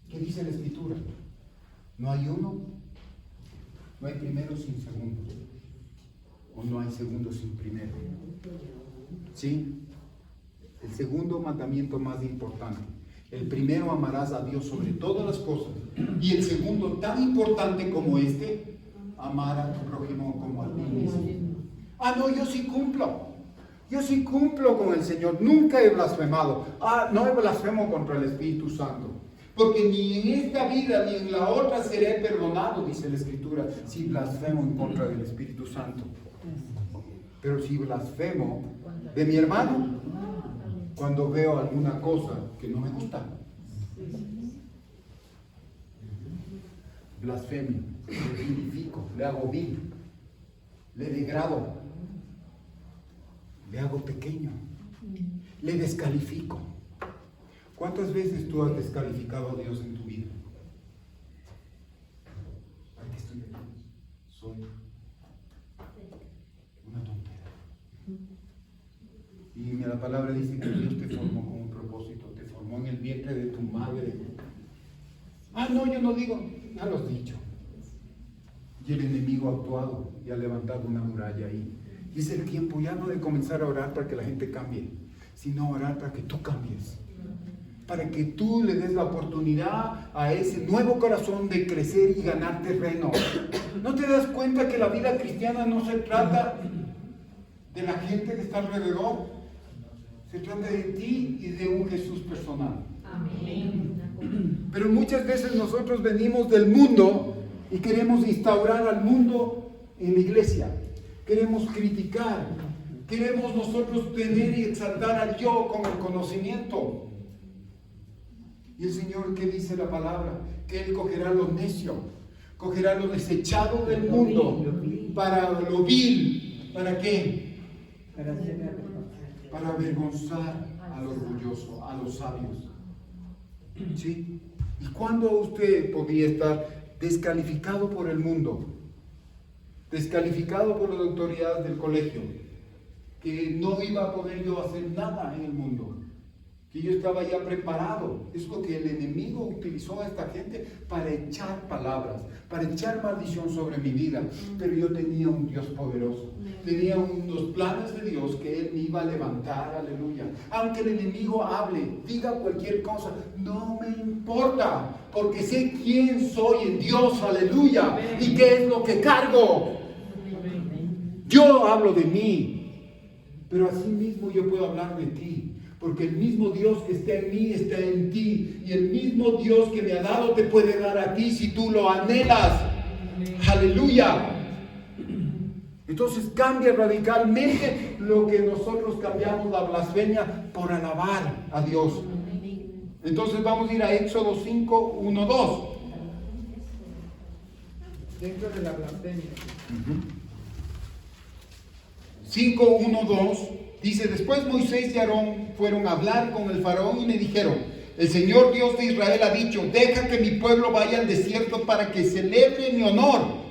Speaker 1: ¿Qué dice la Escritura? No hay uno, no hay primero sin segundo, o no hay segundo sin primero. ¿Sí? El segundo mandamiento más importante. El primero, amarás a Dios sobre todas las cosas. Y el segundo, tan importante como este, amar a tu prójimo como a ti mismo. No, yo sí cumplo. Yo sí cumplo con el Señor. Nunca he blasfemado. No he blasfemo contra el Espíritu Santo. Porque ni en esta vida ni en la otra seré perdonado, dice la Escritura, si blasfemo en contra del Espíritu Santo. Pero si blasfemo de mi hermano, cuando veo alguna cosa que no me gusta, blasfemio, le vilifico, le hago vil, le degrado, le hago pequeño, le descalifico. ¿Cuántas veces tú has descalificado a Dios en tu vida? ¿Para qué estoy aquí? Soy una tontera. Y la palabra dice que Dios te formó con un propósito, te formó en el vientre de tu madre. No, yo no digo, ya lo has dicho. Y el enemigo ha actuado y ha levantado una muralla ahí. Y es el tiempo ya no de comenzar a orar para que la gente cambie, sino orar para que tú cambies. Para que tú le des la oportunidad a ese nuevo corazón de crecer y ganar terreno. ¿No te das cuenta que la vida cristiana no se trata de la gente que está alrededor? Se trata de ti y de un Jesús personal. Amén. Pero muchas veces nosotros venimos del mundo y queremos instaurar al mundo en la iglesia. Queremos criticar. Queremos nosotros tener y exaltar al yo con el conocimiento. Y el Señor, ¿qué dice la palabra? Que Él cogerá lo necio, cogerá lo desechado del mundo para lo vil. ¿Para qué? Para avergonzar al orgulloso, a los sabios. ¿Sí? ¿Y cuándo usted podría estar descalificado por el mundo? Descalificado por las autoridades del colegio, que no iba a poder yo hacer nada en el mundo, que yo estaba ya preparado. Es lo que el enemigo utilizó a esta gente para echar palabras, para echar maldición sobre mi vida. Pero yo tenía un Dios poderoso, tenía unos planes de Dios que Él me iba a levantar, aleluya. Aunque el enemigo hable, diga cualquier cosa, no me importa, porque sé quién soy en Dios, aleluya, y qué es lo que cargo. yo hablo de mí, pero así mismo yo puedo hablar de ti, porque el mismo Dios que está en mí está en ti, y el mismo Dios que me ha dado te puede dar a ti si tú lo anhelas. Aleluya. Entonces cambia radicalmente lo que nosotros cambiamos la blasfemia por alabar a Dios. Entonces vamos a ir a Éxodo 5, 1, 2.
Speaker 2: Dentro de la blasfemia.
Speaker 1: 5, 1, 2 dice: después Moisés y Aarón fueron a hablar con el faraón y le dijeron: el Señor Dios de Israel ha dicho, deja que mi pueblo vaya al desierto para que celebre mi honor.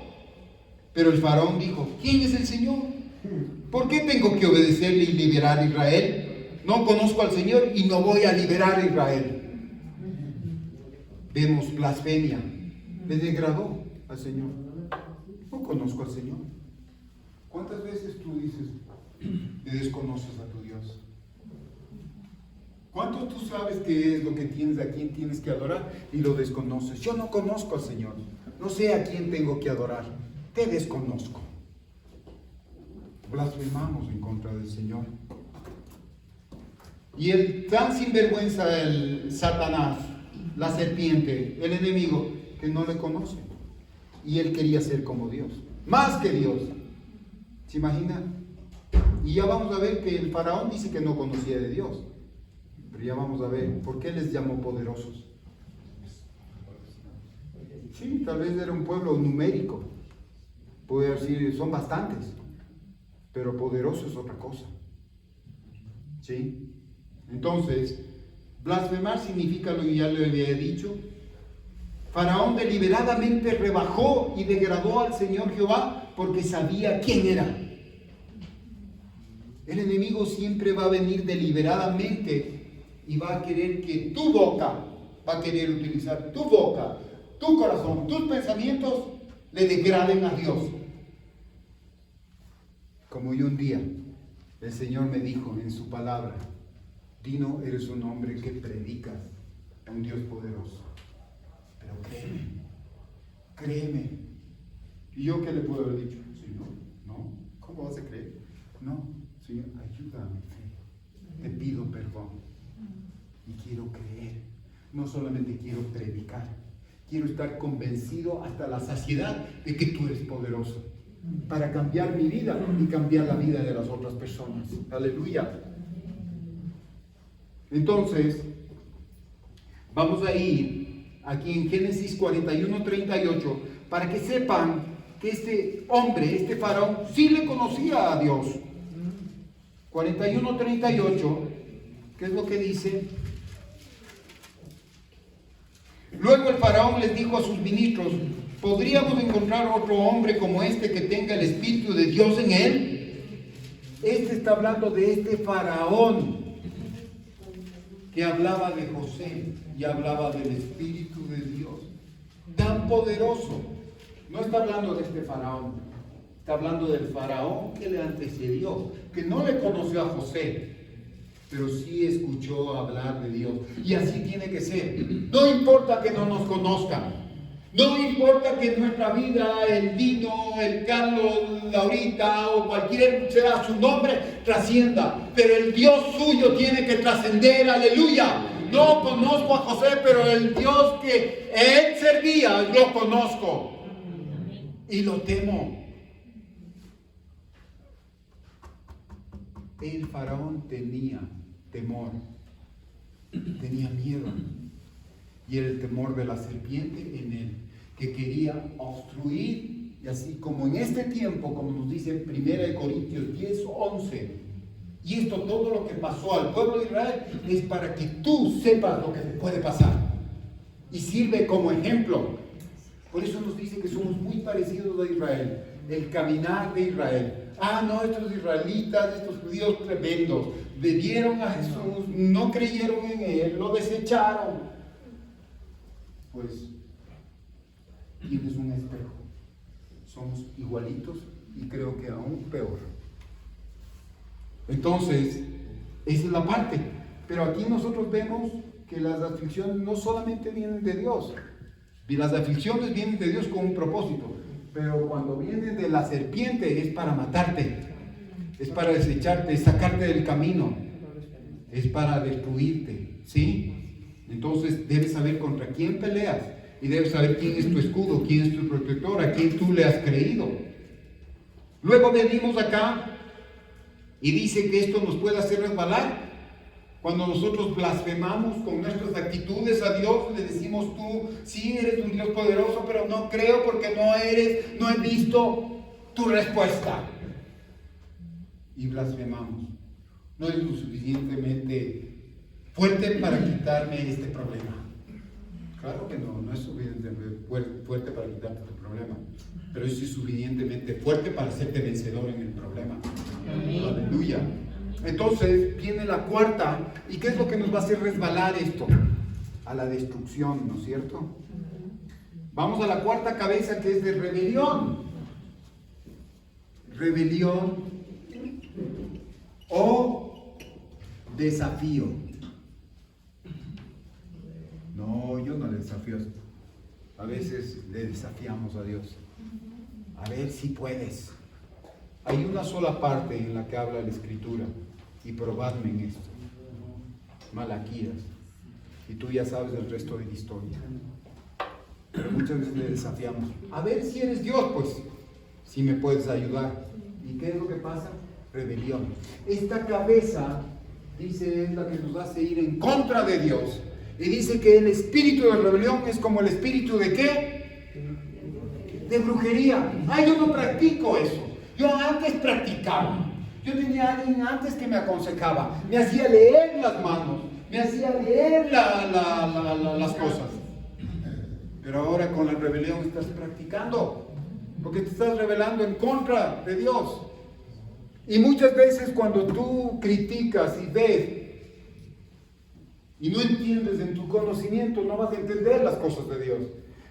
Speaker 1: Pero el faraón dijo: ¿quién es el Señor? ¿Por qué tengo que obedecerle y liberar a Israel? No conozco al Señor y no voy a liberar a Israel. Vemos blasfemia. Le degradó al Señor. No conozco al Señor. ¿Cuántas veces tú dices, le desconoces a tu Dios? ¿Cuánto tú sabes qué es lo que tienes, a quién tienes que adorar y lo desconoces? Yo no conozco al Señor. No sé a quién tengo que adorar. Te desconozco. Blasfemamos en contra del Señor. Y el tan sinvergüenza, el Satanás, la serpiente, el enemigo, que no le conoce. Y él quería ser como Dios. Más que Dios. ¿Se imagina? Y ya vamos a ver que el faraón dice que no conocía de Dios. Pero ya vamos a ver por qué les llamó poderosos. Sí, tal vez era un pueblo numérico. Puede decir, son bastantes. Pero poderoso es otra cosa. ¿Sí? Entonces, blasfemar significa lo que ya le había dicho. Faraón deliberadamente rebajó y degradó al Señor Jehová porque sabía quién era. El enemigo siempre va a venir deliberadamente y va a querer que tu boca, va a querer utilizar tu boca, tu corazón, tus pensamientos le degraden a Dios. Como yo un día, el Señor me dijo en su palabra: Dino, eres un hombre que predicas a un Dios poderoso. Pero créeme. ¿Y yo qué le puedo haber dicho? Señor, no, ¿cómo vas a creer? No, Señor, ayúdame, te pido perdón. Y quiero creer, no solamente quiero predicar, quiero estar convencido hasta la saciedad de que tú eres poderoso para cambiar mi vida y cambiar la vida de las otras personas. Aleluya. Entonces, vamos a ir aquí en Génesis 41, 38, para que sepan que este hombre, este faraón, sí le conocía a Dios. 41, 38, ¿qué es lo que dice? Luego el faraón les dijo a sus ministros: ¿podríamos encontrar otro hombre como este que tenga el Espíritu de Dios en él? Este está hablando de este faraón que hablaba de José y hablaba del Espíritu de Dios, tan poderoso. No está hablando de este faraón, está hablando del faraón que le antecedió, que no le conoció a José, pero sí escuchó hablar de Dios. Y así tiene que ser. No importa que no nos conozcan, no importa que en nuestra vida el Dino, el Carlos, Laurita o cualquier sea su nombre trascienda, pero el Dios suyo tiene que trascender. Aleluya. No conozco a José, pero el Dios que él servía lo conozco y lo temo. El faraón tenía temor, tenía miedo, y era el temor de la serpiente en él, que quería obstruir. Y así como en este tiempo, como nos dice 1 Corintios 10, 11, y esto, todo lo que pasó al pueblo de Israel, es para que tú sepas lo que te puede pasar, y sirve como ejemplo. Por eso nos dice que somos muy parecidos a Israel, el caminar de Israel. No, estos israelitas, estos judíos tremendos, bebieron a Jesús, no creyeron en él, lo desecharon. Pues tienes un espejo. Somos igualitos y creo que aún peor. Entonces, esa es la parte. Pero aquí nosotros vemos que las aflicciones no solamente vienen de Dios. Y las aflicciones vienen de Dios con un propósito. Pero cuando vienen de la serpiente es para matarte. es para desecharte, es sacarte del camino, es para destruirte, ¿sí? Entonces debes saber contra quién peleas y debes saber quién es tu escudo, quién es tu protector, a quién tú le has creído. Luego venimos acá y dice que esto nos puede hacer resbalar. Cuando nosotros blasfemamos con nuestras actitudes a Dios, le decimos: tú sí eres un Dios poderoso, pero no creo porque no he visto tu respuesta. Y blasfemamos. No es lo suficientemente fuerte para quitarme este problema. Claro que no es suficientemente fuerte para quitarte tu problema, pero es suficientemente fuerte para hacerte vencedor en el problema. Amén. Aleluya. Entonces viene la cuarta, ¿y qué es lo que nos va a hacer resbalar esto? A la destrucción, ¿no es cierto? Vamos a la cuarta cabeza, que es de rebelión. Rebelión o desafío. No, yo no le desafío. A veces le desafiamos a Dios. A ver si puedes. Hay una sola parte en la que habla la Escritura, y probadme en esto. Malaquías. Y tú ya sabes el resto de la historia. Pero muchas veces le desafiamos. A ver si eres Dios, pues, si me puedes ayudar. ¿Y qué es lo que pasa? Rebelión. Esta cabeza, dice, es la que nos hace ir en contra de Dios. Y dice que el espíritu de rebelión es como el espíritu de ¿qué? De brujería. Yo no practico eso. Yo antes practicaba. Yo tenía a alguien antes que me aconsejaba. Me hacía leer las manos. Me hacía leer las cosas. Pero ahora con la rebelión estás practicando. Porque te estás rebelando en contra de Dios. Y muchas veces cuando tú criticas y ves y no entiendes en tu conocimiento, no vas a entender las cosas de Dios.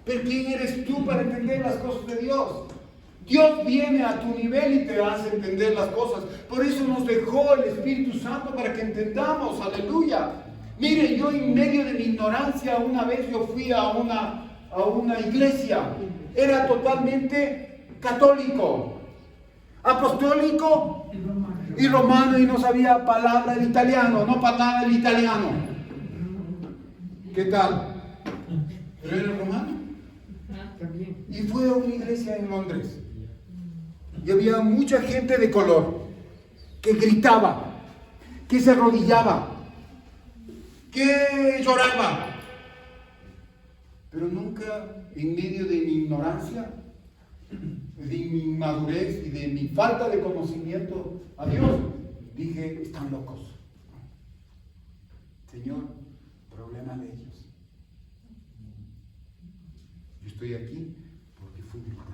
Speaker 1: Pero ¿quién eres tú para entender las cosas de Dios? Dios viene a tu nivel y te hace entender las cosas. Por eso nos dejó el Espíritu Santo para que entendamos. Aleluya. Mire, yo en medio de mi ignorancia, una vez yo fui a una iglesia. Era totalmente católico, apostólico y romano, y no sabía palabra el italiano, no para nada el italiano. ¿Qué tal? Pero era romano. Y fue a una iglesia en Londres. Y había mucha gente de color que gritaba, que se arrodillaba, que lloraba. Pero nunca, en medio de mi ignorancia, de mi inmadurez y de mi falta de conocimiento a Dios, dije: están locos. Señor, problema de ellos. Yo estoy aquí porque fui invitado.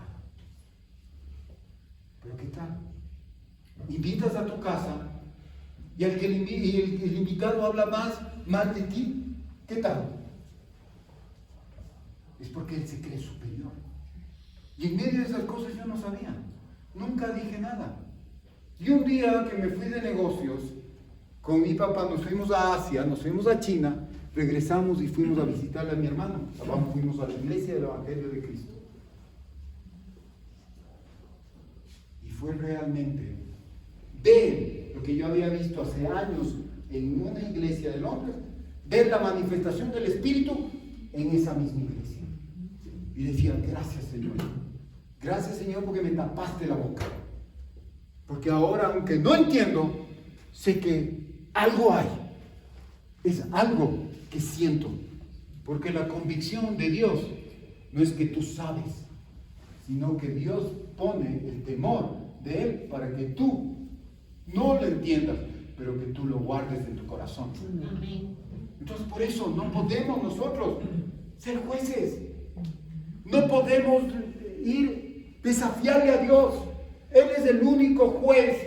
Speaker 1: Pero ¿qué tal? Invitas a tu casa y el invitado habla más de ti. ¿Qué tal? Es porque él se cree superior. Y en medio de esas cosas yo no sabía. Nunca dije nada. Y un día que me fui de negocios, con mi papá nos fuimos a Asia, nos fuimos a China, regresamos y fuimos a visitarle a mi hermano. Fuimos a la iglesia del Evangelio de Cristo. Y fue realmente ver lo que yo había visto hace años en una iglesia de Londres, ver la manifestación del Espíritu en esa misma iglesia. Y decía: gracias, Señor. Gracias, Señor, porque me tapaste la boca. Porque ahora, aunque no entiendo, sé que algo hay. Es algo que siento. Porque la convicción de Dios no es que tú sabes, sino que Dios pone el temor de Él para que tú no lo entiendas, pero que tú lo guardes en tu corazón. Entonces, por eso no podemos nosotros ser jueces. No podemos desafiarle a Dios. Él es el único juez.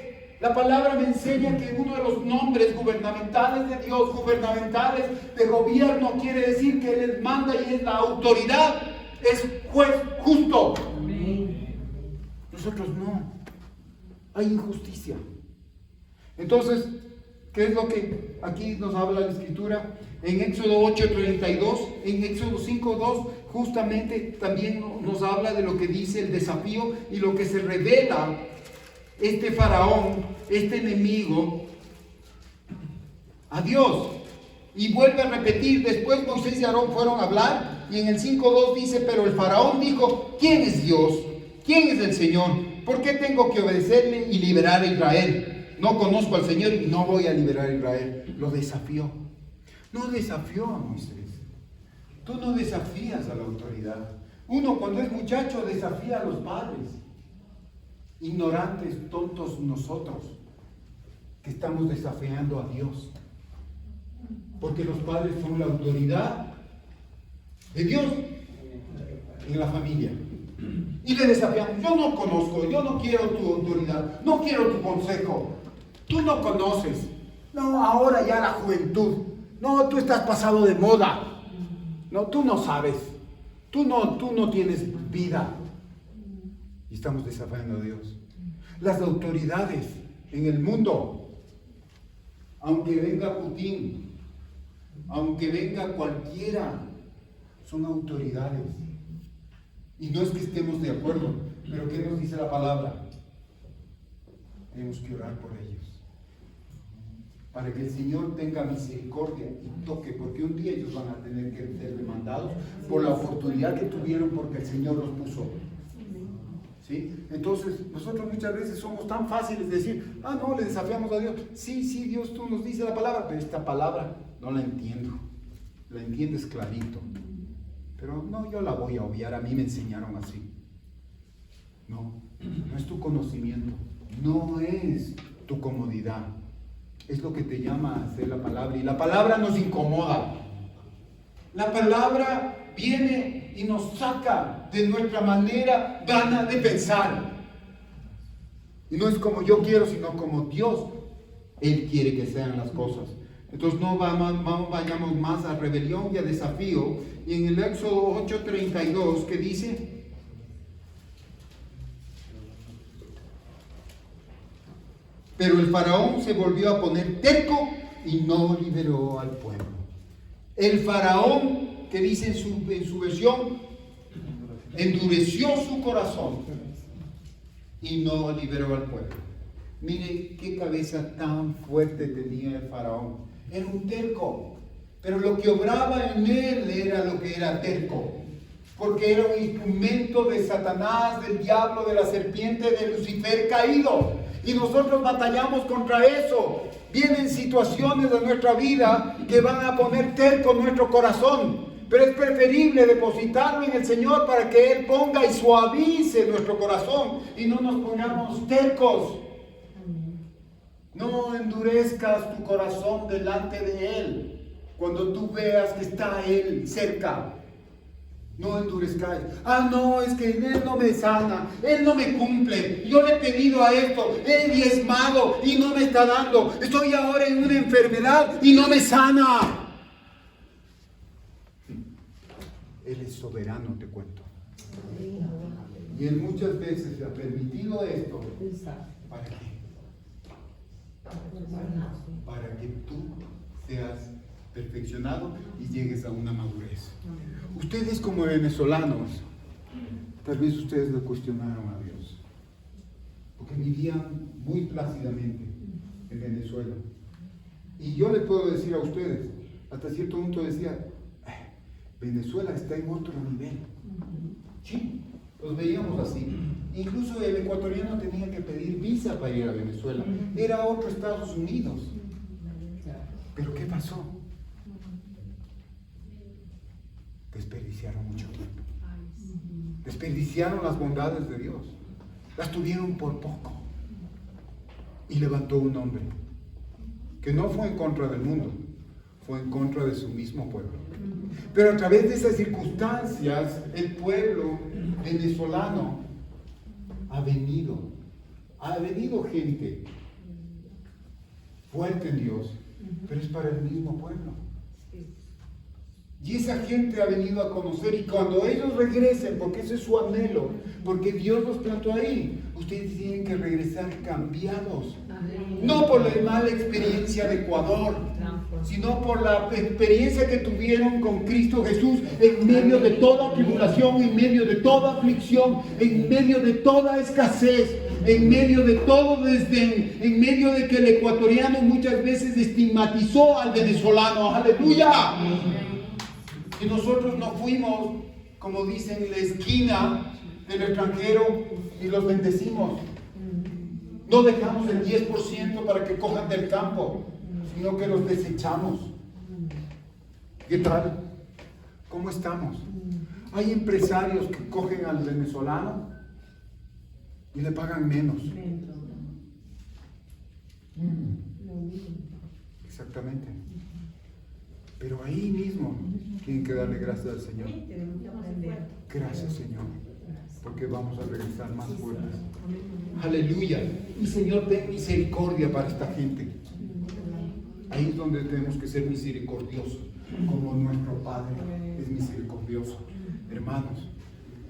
Speaker 1: La palabra me enseña que uno de los nombres gubernamentales de Dios, gubernamentales de gobierno, quiere decir que Él manda y es la autoridad, es juez justo. Nosotros no. Hay injusticia. Entonces, ¿qué es lo que aquí nos habla la Escritura? En Éxodo 8:32, en Éxodo 5:2, justamente también nos habla de lo que dice el desafío y lo que se revela este faraón, este enemigo, a Dios. Y vuelve a repetir, después Moisés y Aarón fueron a hablar, y en el 5:2 dice, pero el faraón dijo, ¿quién es Dios? ¿Quién es el Señor? ¿Por qué tengo que obedecerle y liberar a Israel? No conozco al Señor y no voy a liberar a Israel. Lo desafió. No desafió a Moisés. Tú no desafías a la autoridad. Uno cuando es muchacho desafía a los padres. Ignorantes, tontos nosotros, que estamos desafiando a Dios. Porque los padres son la autoridad de Dios en la familia. Y le desafiamos, yo no conozco, yo no quiero tu autoridad, no quiero tu consejo. Tú no conoces. No, ahora ya la juventud. No, tú estás pasado de moda. No, tú no sabes. Tú no tienes vida. Y estamos desafiando a Dios. Las autoridades en el mundo, aunque venga Putin, aunque venga cualquiera, son autoridades. Y no es que estemos de acuerdo, pero ¿qué nos dice la palabra? Tenemos que orar por ellos, para que el Señor tenga misericordia y toque, porque un día ellos van a tener que ser demandados por la oportunidad que tuvieron, porque el Señor los puso. ¿Sí? Entonces, nosotros muchas veces somos tan fáciles de decir, no, le desafiamos a Dios. Sí, Dios, tú nos dices la palabra, pero esta palabra no la entiendo. La entiendes clarito. Pero no, yo la voy a obviar, a mí me enseñaron así. No es tu conocimiento, no es tu comodidad. Es lo que te llama a hacer la palabra. Y la palabra nos incomoda. La palabra viene y nos saca de nuestra manera gana de pensar. Y no es como yo quiero, sino como Dios, Él quiere que sean las cosas. Entonces no vayamos más a rebelión y a desafío. Y en el Éxodo 8:32, ¿qué dice? Pero el faraón se volvió a poner terco y no liberó al pueblo. El faraón, que dice en su versión, endureció su corazón y no liberó al pueblo. Mire qué cabeza tan fuerte tenía el faraón. Era un terco, pero lo que obraba en él era lo que era terco, porque era un instrumento de Satanás, del diablo, de la serpiente, de Lucifer caído. Y nosotros batallamos contra eso. Vienen situaciones de nuestra vida que van a poner terco nuestro corazón, pero es preferible depositarlo en el Señor para que Él ponga y suavice nuestro corazón y no nos pongamos tercos. No endurezcas tu corazón delante de Él cuando tú veas que está Él cerca. No endurezcáis. No, es que Él no me sana, Él no me cumple. Yo le he pedido a esto, Él diezmado y no me está dando. Estoy ahora en una enfermedad y no me sana. Él es soberano, te cuento. Y Él muchas veces ha permitido esto. ¿Para qué? Para que tú seas perfeccionado y llegues a una madurez. Ustedes como venezolanos, tal vez ustedes le cuestionaron a Dios, porque vivían muy plácidamente en Venezuela. Y yo le puedo decir a ustedes, hasta cierto punto decía, Venezuela está en otro nivel. Sí, los veíamos así. Incluso el ecuatoriano tenía que pedir visa para ir a Venezuela. Era otro Estados Unidos. ¿Pero qué pasó? Desperdiciaron mucho tiempo. Desperdiciaron las bondades de Dios. Las tuvieron por poco. Y levantó un hombre que no fue en contra del mundo, fue en contra de su mismo pueblo. Pero a través de esas circunstancias, el pueblo venezolano ha venido gente fuerte en Dios, pero es para el mismo pueblo. Y esa gente ha venido a conocer, y cuando ellos regresen, porque ese es su anhelo, porque Dios los plantó ahí, ustedes tienen que regresar cambiados. No por la mala experiencia de Ecuador, sino por la experiencia que tuvieron con Cristo Jesús en medio de toda tribulación, en medio de toda aflicción, en medio de toda escasez. en medio de todo desdén, en medio de que el ecuatoriano muchas veces estigmatizó al venezolano. ¡Aleluya! Y nosotros no fuimos, como dicen, la esquina del extranjero y los bendecimos. No dejamos el 10% para que cojan del campo, sino que los desechamos. ¿Qué tal? ¿Cómo estamos? Hay empresarios que cogen al venezolano y le pagan menos. Exactamente. Pero ahí mismo tienen que darle gracias al Señor. Gracias, Señor, porque vamos a regresar más fuertes. Aleluya. Y Señor, ten misericordia para esta gente. Ahí es donde tenemos que ser misericordiosos, como nuestro Padre es misericordioso. Hermanos,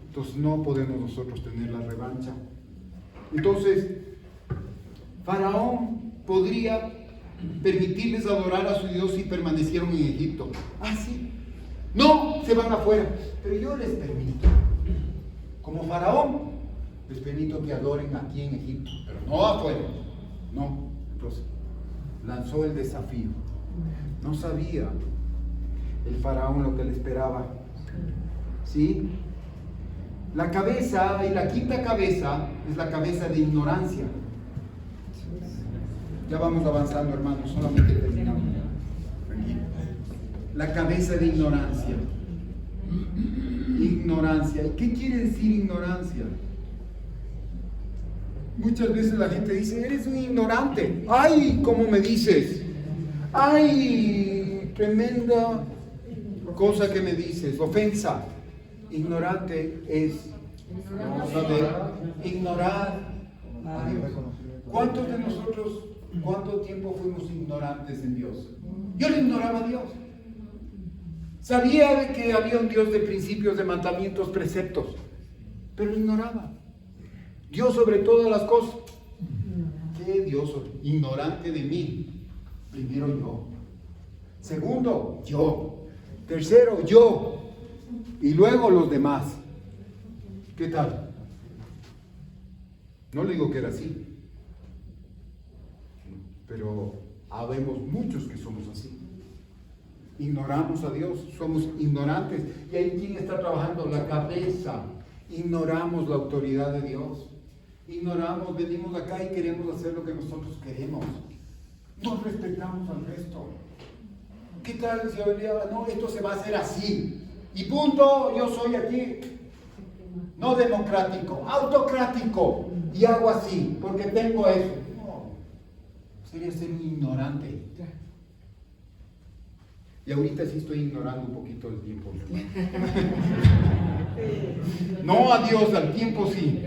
Speaker 1: entonces no podemos nosotros tener la revancha. Entonces, Faraón podría permitirles adorar a su Dios si permanecieron en Egipto. Ah, sí. No, se van afuera. Pero yo les permito. Como Faraón, les permito que adoren aquí en Egipto, pero no afuera. No. Entonces, lanzó el desafío. No sabía el Faraón lo que le esperaba. ¿Sí? La cabeza, y la quinta cabeza, es la cabeza de ignorancia. Ya vamos avanzando, hermanos, solamente terminamos. La cabeza de ignorancia. Ignorancia. ¿Y qué quiere decir ignorancia? Muchas veces la gente dice, eres un ignorante. ¡Ay, cómo me dices! ¡Ay, tremenda cosa que me dices! Ofensa. Ignorante es no saber, ignorar a Dios. ¿Cuántos de nosotros, cuánto tiempo fuimos ignorantes en Dios? Yo le ignoraba a Dios. Sabía de que había un Dios de principios, de mandamientos, preceptos, pero ignoraba. Dios sobre todas las cosas. ¿Qué Dios? Ignorante de mí. Primero yo. Segundo, yo. Tercero, yo. Y luego los demás. ¿Qué tal? No le digo que era así, pero habemos muchos que somos así. Ignoramos a Dios, somos ignorantes. ¿Y ahí quién está trabajando? La cabeza. Ignoramos la autoridad de Dios. Ignoramos, venimos acá y queremos hacer lo que nosotros queremos. No respetamos al resto. ¿Qué tal si yo diría, no, esto se va a hacer así? Y punto, yo soy aquí, no democrático, autocrático, y hago así, porque tengo eso. No, sería ser un ignorante. Y ahorita sí estoy ignorando un poquito el tiempo. No a Dios, al tiempo sí.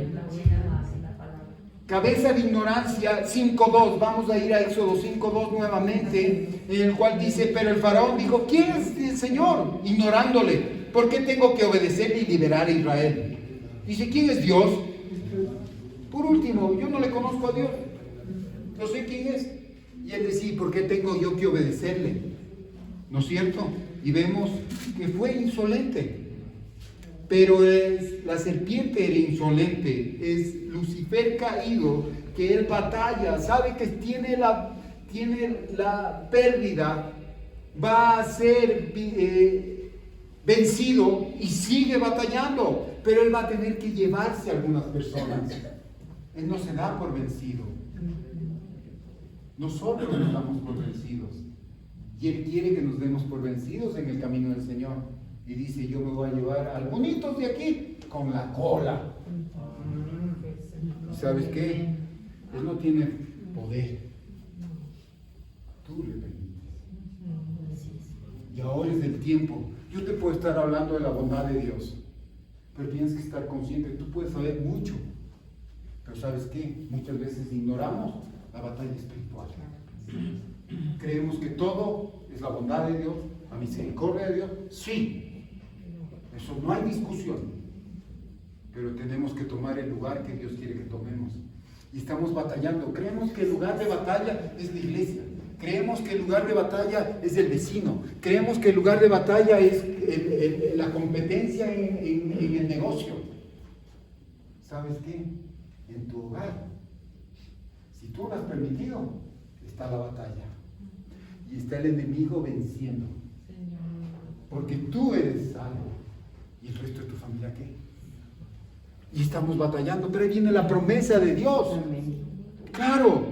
Speaker 1: Cabeza de ignorancia 5.2, vamos a ir a Éxodo 5.2 nuevamente, en el cual dice, pero el faraón dijo, ¿quién es el Señor? Ignorándole, ¿por qué tengo que obedecerle y liberar a Israel? Dice, ¿quién es Dios? Por último, yo no le conozco a Dios, no sé quién es. Y él decía, ¿por qué tengo yo que obedecerle? ¿No es cierto? Y vemos que fue insolente. Pero la serpiente era insolente, es Lucifer caído, que él batalla, sabe que tiene la pérdida, va a ser vencido y sigue batallando, pero él va a tener que llevarse a algunas personas. Él no se da por vencido. Nosotros nos damos por vencidos. Y él quiere que nos demos por vencidos en el camino del Señor. Y dice, yo me voy a llevar a algunos de aquí con la cola. ¿Sabes qué? Él no tiene poder. Tú le permites. Y ahora es el tiempo. Yo te puedo estar hablando de la bondad de Dios, pero tienes que estar consciente. Tú puedes saber mucho, pero ¿sabes qué? Muchas veces ignoramos la batalla espiritual. Creemos que todo es la bondad de Dios, la misericordia de Dios. Sí. Eso no hay discusión, pero tenemos que tomar el lugar que Dios quiere que tomemos. Y estamos batallando. Creemos que el lugar de batalla es la iglesia. Creemos que el lugar de batalla es el vecino. Creemos que el lugar de batalla es la competencia en el negocio. ¿Sabes qué? En tu hogar tú lo has permitido, está la batalla. Y está el enemigo venciendo. Porque tú eres salvo. ¿Y el resto de tu familia qué? Y estamos batallando, pero ahí viene la promesa de Dios. Claro,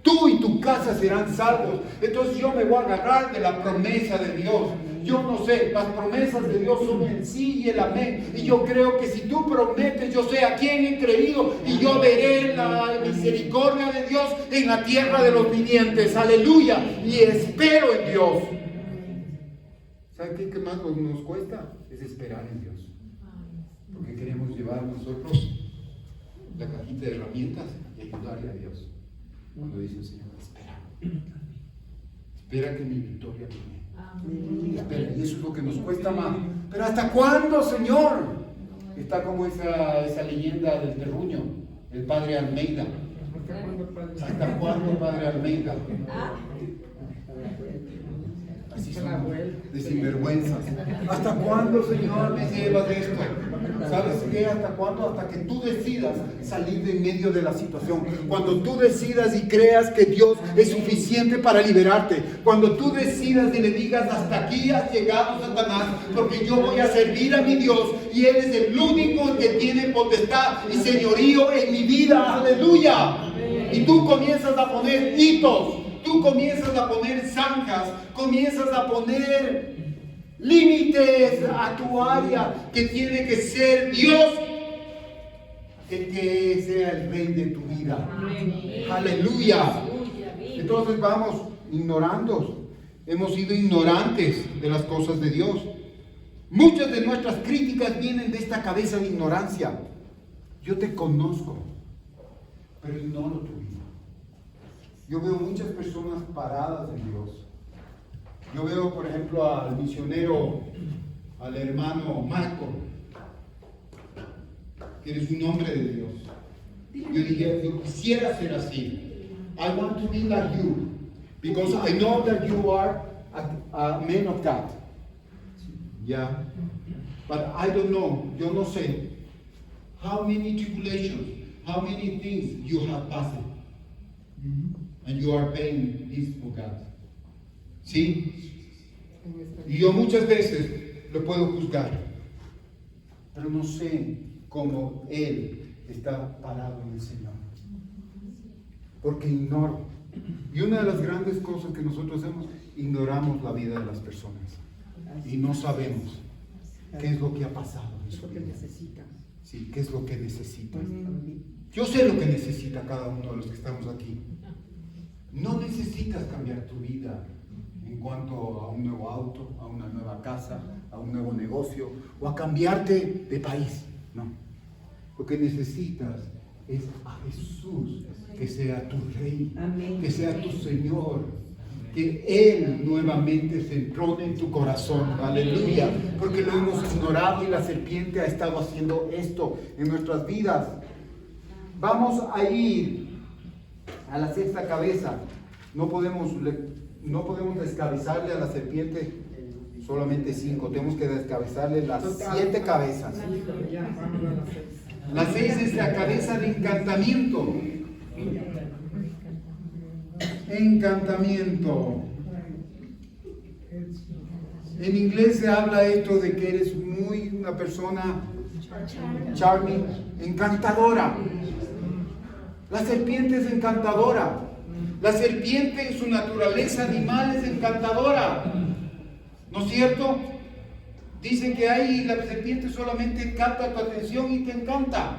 Speaker 1: tú y tu casa serán salvos. Entonces yo me voy a agarrar de la promesa de Dios. Yo no sé, las promesas de Dios son el sí y el amén. Y yo creo que si tú prometes, yo sé a quién he creído y yo veré la misericordia de Dios en la tierra de los vivientes. Aleluya. Y espero en Dios. ¿Saben qué más nos cuesta? Es esperar en Dios. Porque queremos llevar nosotros la cajita de herramientas y ayudarle a Dios. Cuando dice el Señor, espera. Espera que mi victoria viene. Espera, y eso es lo que nos cuesta más. Pero ¿hasta cuándo, Señor? Está como esa leyenda del terruño, el padre Almeida. ¿Hasta cuándo, padre Almeida? Así son de sinvergüenzas. ¿Hasta cuándo, Señor, me llevas de esto? ¿Sabes qué? ¿Hasta cuándo? Hasta que tú decidas salir de en medio de la situación. Cuando tú decidas y creas que Dios es suficiente para liberarte. Cuando tú decidas y le digas, hasta aquí has llegado, Satanás, porque yo voy a servir a mi Dios y Él es el único que tiene potestad y señorío en mi vida. ¡Aleluya! Y tú comienzas a poner hitos. Tú comienzas a poner zanjas, comienzas a poner límites a tu área, que tiene que ser Dios el que sea el rey de tu vida. Aleluya. Entonces vamos ignorando, hemos sido ignorantes de las cosas de Dios. Muchas de nuestras críticas vienen de esta cabeza de ignorancia. Yo te conozco, pero ignoro tu vida. Yo veo muchas personas paradas en Dios. Yo veo, por ejemplo, al misionero, al hermano Marco, que eres un hombre de Dios. Yo dije, yo quisiera ser así. I want to be like you, because I know that you are a man of God. Yeah, but I don't know, yo no sé, how many tribulations, how many things you have passed. And you are paying this for God. ¿Sí? Y yo muchas veces lo puedo juzgar, pero no sé cómo Él está parado en el Señor. Porque ignoro. Y una de las grandes cosas que nosotros hacemos, ignoramos la vida de las personas. Y no sabemos qué es lo que ha pasado en su vida. Sí, qué es lo que necesitan. Yo sé lo que necesita cada uno de los que estamos aquí. No necesitas cambiar tu vida en cuanto a un nuevo auto, a una nueva casa, a un nuevo negocio o a cambiarte de país. No. Lo que necesitas es a Jesús, que sea tu Rey, que sea tu Señor, que Él nuevamente se entrone en tu corazón. Aleluya. Porque lo hemos ignorado y la serpiente ha estado haciendo esto en nuestras vidas. Vamos a ir a la sexta cabeza. No podemos descabezarle a la serpiente solamente 5. Tenemos que descabezarle las 7 cabezas. La 6 es la cabeza de encantamiento. Encantamiento. En inglés se habla esto de que eres una persona charming, encantadora. La serpiente es encantadora. La serpiente en su naturaleza animal es encantadora. ¿No es cierto? Dicen que ahí la serpiente solamente capta tu atención y te encanta.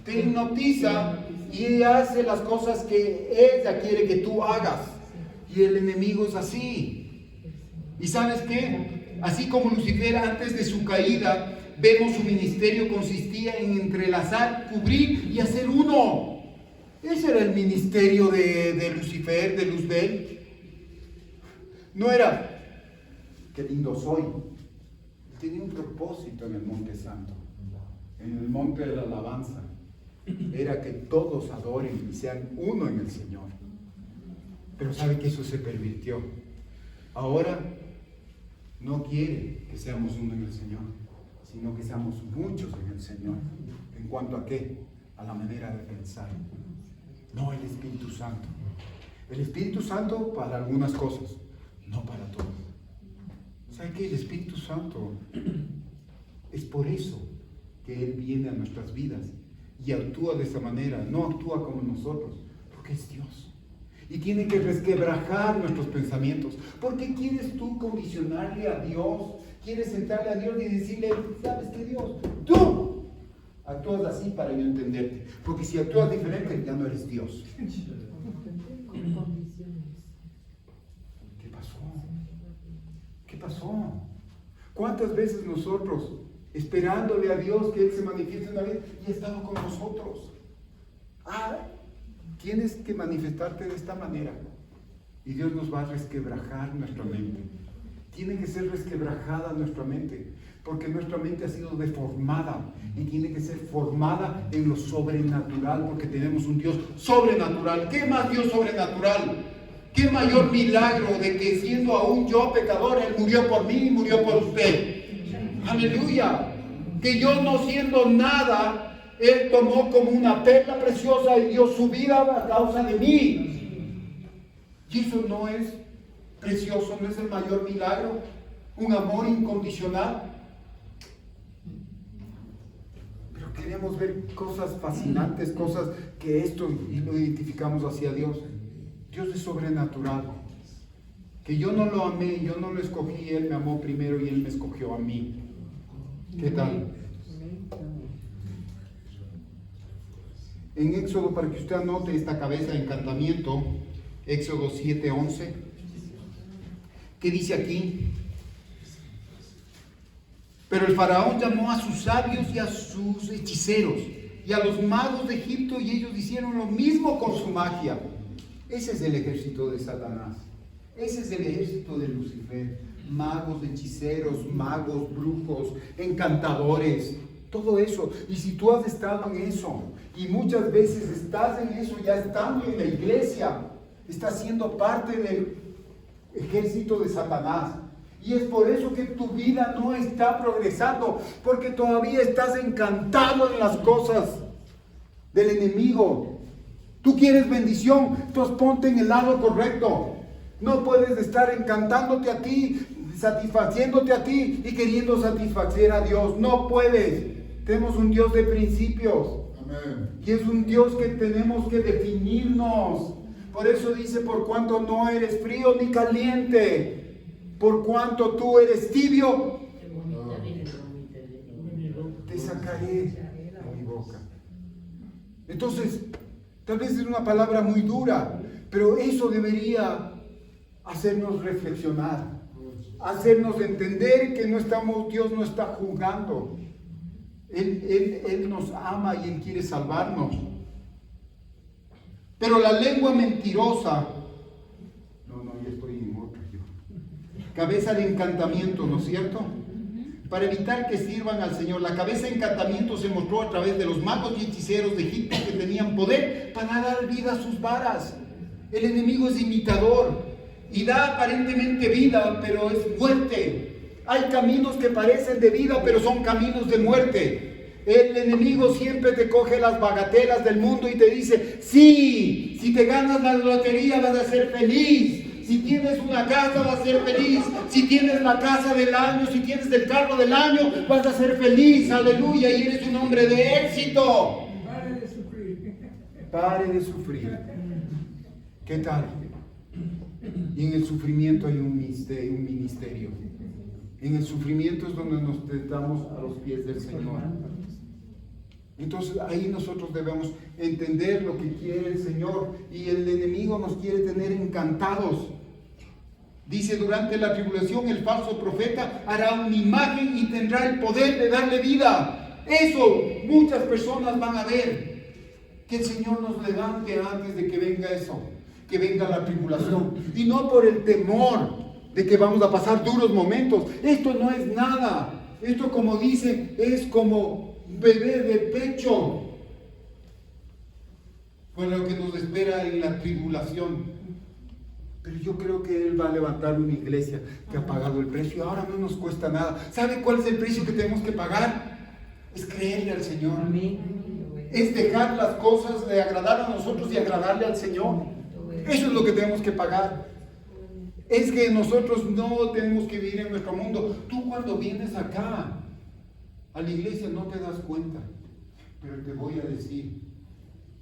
Speaker 1: Te hipnotiza y ella hace las cosas que ella quiere que tú hagas. Y el enemigo es así. ¿Y sabes qué? Así como Lucifer antes de su caída, vemos su ministerio consistía en entrelazar, cubrir y hacer uno. Ese era el ministerio de Lucifer, de Luzbel. No era, qué lindo soy. Tenía un propósito en el Monte Santo, en el Monte de la Alabanza. Era que todos adoren y sean uno en el Señor. Pero sabe que eso se pervirtió. Ahora no quiere que seamos uno en el Señor, sino que seamos muchos en el Señor. ¿En cuanto a qué? A la manera de pensar. No el Espíritu Santo. El Espíritu Santo para algunas cosas, no para todas. ¿Sabe qué? El Espíritu Santo es por eso que Él viene a nuestras vidas y actúa de esa manera, no actúa como nosotros, porque es Dios. Y tiene que resquebrajar nuestros pensamientos. ¿Por qué quieres tú condicionarle a Dios? ¿Quieres sentarle a Dios y decirle, sabes qué, Dios? Tú actúas así para yo entenderte. Porque si actúas diferente, ya no eres Dios. ¿Qué pasó? ¿Qué pasó? ¿Cuántas veces nosotros, esperándole a Dios que Él se manifieste una vez, y ha estado con nosotros? Tienes que manifestarte de esta manera. Y Dios nos va a resquebrajar nuestra mente. Tiene que ser resquebrajada nuestra mente. Porque nuestra mente ha sido deformada. Y tiene que ser formada en lo sobrenatural. Porque tenemos un Dios sobrenatural. ¿Qué más Dios sobrenatural? ¿Qué mayor milagro de que siendo aún yo pecador, Él murió por mí y murió por usted? Aleluya. Que yo no siendo nada, Él tomó como una perla preciosa y dio su vida a causa de mí. Y eso no es precioso, no es el mayor milagro, un amor incondicional. Pero queremos ver cosas fascinantes, cosas que esto y lo identificamos hacia Dios. Dios es sobrenatural. Que yo no lo amé, yo no lo escogí, Él me amó primero y Él me escogió a mí. ¿Qué tal? En Éxodo, para que usted anote esta cabeza de encantamiento, Éxodo 7:11, ¿qué dice aquí? Pero el faraón llamó a sus sabios y a sus hechiceros y a los magos de Egipto, y ellos hicieron lo mismo con su magia. Ese es el ejército de Satanás. Ese es el ejército de Lucifer. Magos, hechiceros, magos, brujos, encantadores, todo eso. Y si tú has estado en eso, y muchas veces estás en eso, ya estando en la iglesia, estás siendo parte del ejército de Satanás. Y es por eso que tu vida no está progresando, porque todavía estás encantado en las cosas del enemigo. Tú quieres bendición, entonces ponte en el lado correcto. No puedes estar encantándote a ti, satisfaciéndote a ti y queriendo satisfacer a Dios. No puedes. Tenemos un Dios de principios. Amén. Y es un Dios que tenemos que definirnos. Por eso dice, por cuanto no eres frío ni caliente, por cuanto tú eres tibio, te sacaré de mi boca. Entonces, tal vez es una palabra muy dura, pero eso debería hacernos reflexionar, hacernos entender que Dios no está juzgando. Él nos ama y Él quiere salvarnos. Pero la lengua mentirosa, ya estoy en otra yo. Cabeza de encantamiento, ¿no es cierto? Para evitar que sirvan al Señor. La cabeza de encantamiento se mostró a través de los magos y hechiceros de Egipto que tenían poder para dar vida a sus varas. El enemigo es imitador y da aparentemente vida, pero es muerte. Hay caminos que parecen de vida, pero son caminos de muerte. El enemigo siempre te coge las bagatelas del mundo y te dice, sí, si te ganas la lotería vas a ser feliz. Si tienes una casa vas a ser feliz. Si tienes la casa del año, si tienes el carro del año, vas a ser feliz. Aleluya, y eres un hombre de éxito.
Speaker 2: Pare de sufrir.
Speaker 1: Pare de sufrir. ¿Qué tal? Y en el sufrimiento hay un ministerio. En el sufrimiento es donde nos sentamos a los pies del Señor. Entonces ahí nosotros debemos entender lo que quiere el Señor, y el enemigo nos quiere tener encantados. Dice, durante la tribulación el falso profeta hará una imagen y tendrá el poder de darle vida. Eso muchas personas van a ver. Que el Señor nos levante antes de que venga eso, que venga la tribulación, y no por el temor de que vamos a pasar duros momentos. Esto no es nada. Esto, como dicen, es como bebé de pecho con lo que nos espera en la tribulación. Pero yo creo que Él va a levantar una iglesia que ha pagado el precio. Ahora no nos cuesta nada. ¿Sabe cuál es el precio que tenemos que pagar? Es creerle al Señor. Es dejar las cosas de agradar a nosotros y agradarle al Señor. Eso es lo que tenemos que pagar. Es que nosotros no tenemos que vivir en nuestro mundo. Tú cuando vienes acá a la iglesia no te das cuenta. Pero te voy a decir,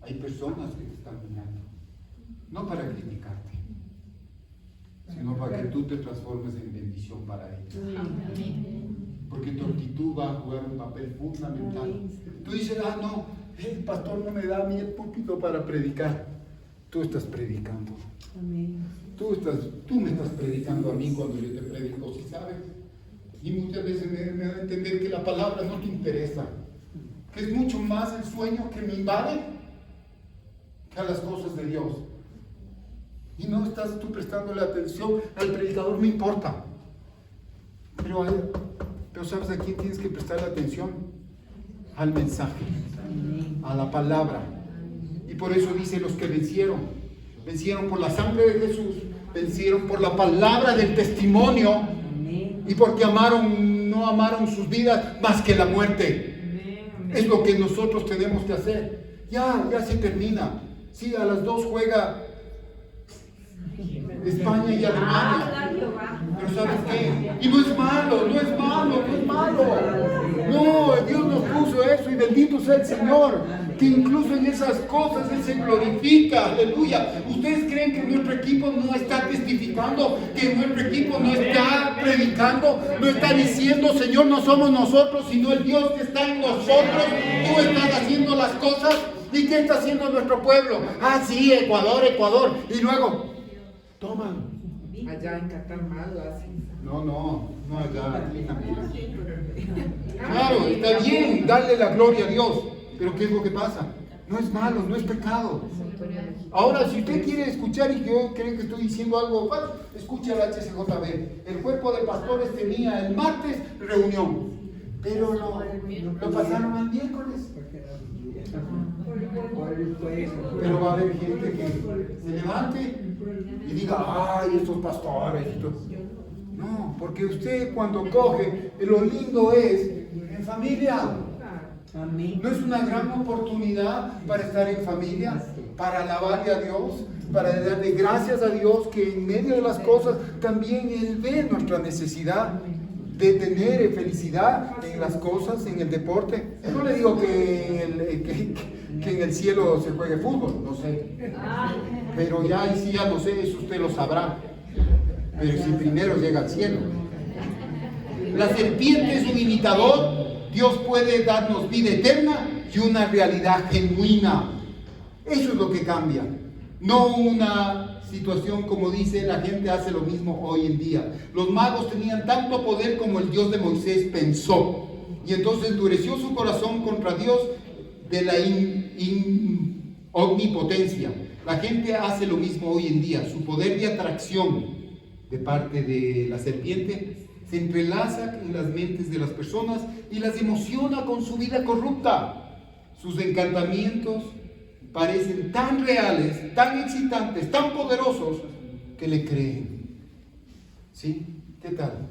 Speaker 1: hay personas que te están mirando. No para criticarte, sino para que tú te transformes en bendición para ellos. Porque tu actitud va a jugar un papel fundamental. Tú dices, no, el pastor no me da a mí el púlpito para predicar. Tú estás predicando. Tú me estás predicando a mí cuando yo te predico, ¿sí sabes? Y muchas veces me da a entender que la palabra no te interesa, que es mucho más el sueño que me invade que a las cosas de Dios. Y no estás tú prestándole atención al predicador, me importa. Pero ¿sabes a quién tienes que prestarle atención? Al mensaje, a la palabra. Y por eso dice los que vencieron por la sangre de Jesús, vencieron por la palabra del testimonio y porque no amaron sus vidas más que la muerte. Es lo que nosotros tenemos que hacer. Ya se termina. Sí, a las 2 juega España y Alemania. Pero ¿sabes qué? Y no es malo. No, Dios nos puso eso y bendito sea el Señor, que incluso en esas cosas Él se glorifica. Aleluya. ¿Ustedes creen que nuestro equipo no está testificando? ¿Que nuestro equipo no está predicando? ¿No está diciendo, Señor, no somos nosotros, sino el Dios que está en nosotros? Tú estás haciendo las cosas. ¿Y qué está haciendo nuestro pueblo? Sí, Ecuador. Y luego, toman.
Speaker 2: Allá en Qatar malas.
Speaker 1: No allá, aquí también. Claro, está bien darle la gloria a Dios, pero ¿qué es lo que pasa? No es malo, no es pecado. Ahora, si usted quiere escuchar y yo creo que estoy diciendo algo falso, escuche al HCJB. El cuerpo de pastores tenía el martes reunión, pero lo pasaron al miércoles. Pero va a haber gente que se levante y diga, ay, estos pastores. No, porque usted cuando coge, lo lindo es en familia. ¿No es una gran oportunidad para estar en familia? Para alabarle a Dios, para darle gracias a Dios que en medio de las cosas también Él ve nuestra necesidad de tener felicidad en las cosas, en el deporte. No le digo que en el cielo se juegue fútbol, no sé. Pero ya no sé, eso usted lo sabrá. Pero si primero llega al cielo. La serpiente es un imitador. Dios puede darnos vida eterna y una realidad genuina. Eso es lo que cambia. No una situación como dice, la gente hace lo mismo hoy en día. Los magos tenían tanto poder como el Dios de Moisés pensó. Y entonces endureció su corazón contra Dios de la omnipotencia. La gente hace lo mismo hoy en día. Su poder de atracción de parte de la serpiente se entrelaza en las mentes de las personas y las emociona con su vida corrupta. Sus encantamientos parecen tan reales, tan excitantes, tan poderosos que le creen. ¿Sí? ¿Qué tal?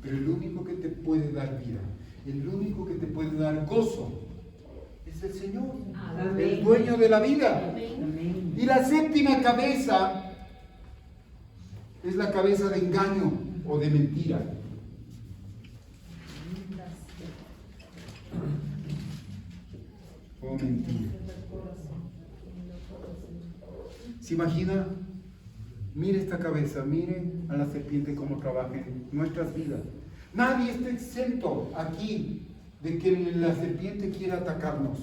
Speaker 1: Pero el único que te puede dar vida, el único que te puede dar gozo, es el Señor, el dueño de la vida. Y la séptima cabeza es la cabeza de engaño o de mentira. O mentira. ¿Se imagina? Mire esta cabeza, mire a la serpiente cómo trabaja en nuestras vidas. Nadie está exento aquí de que la serpiente quiera atacarnos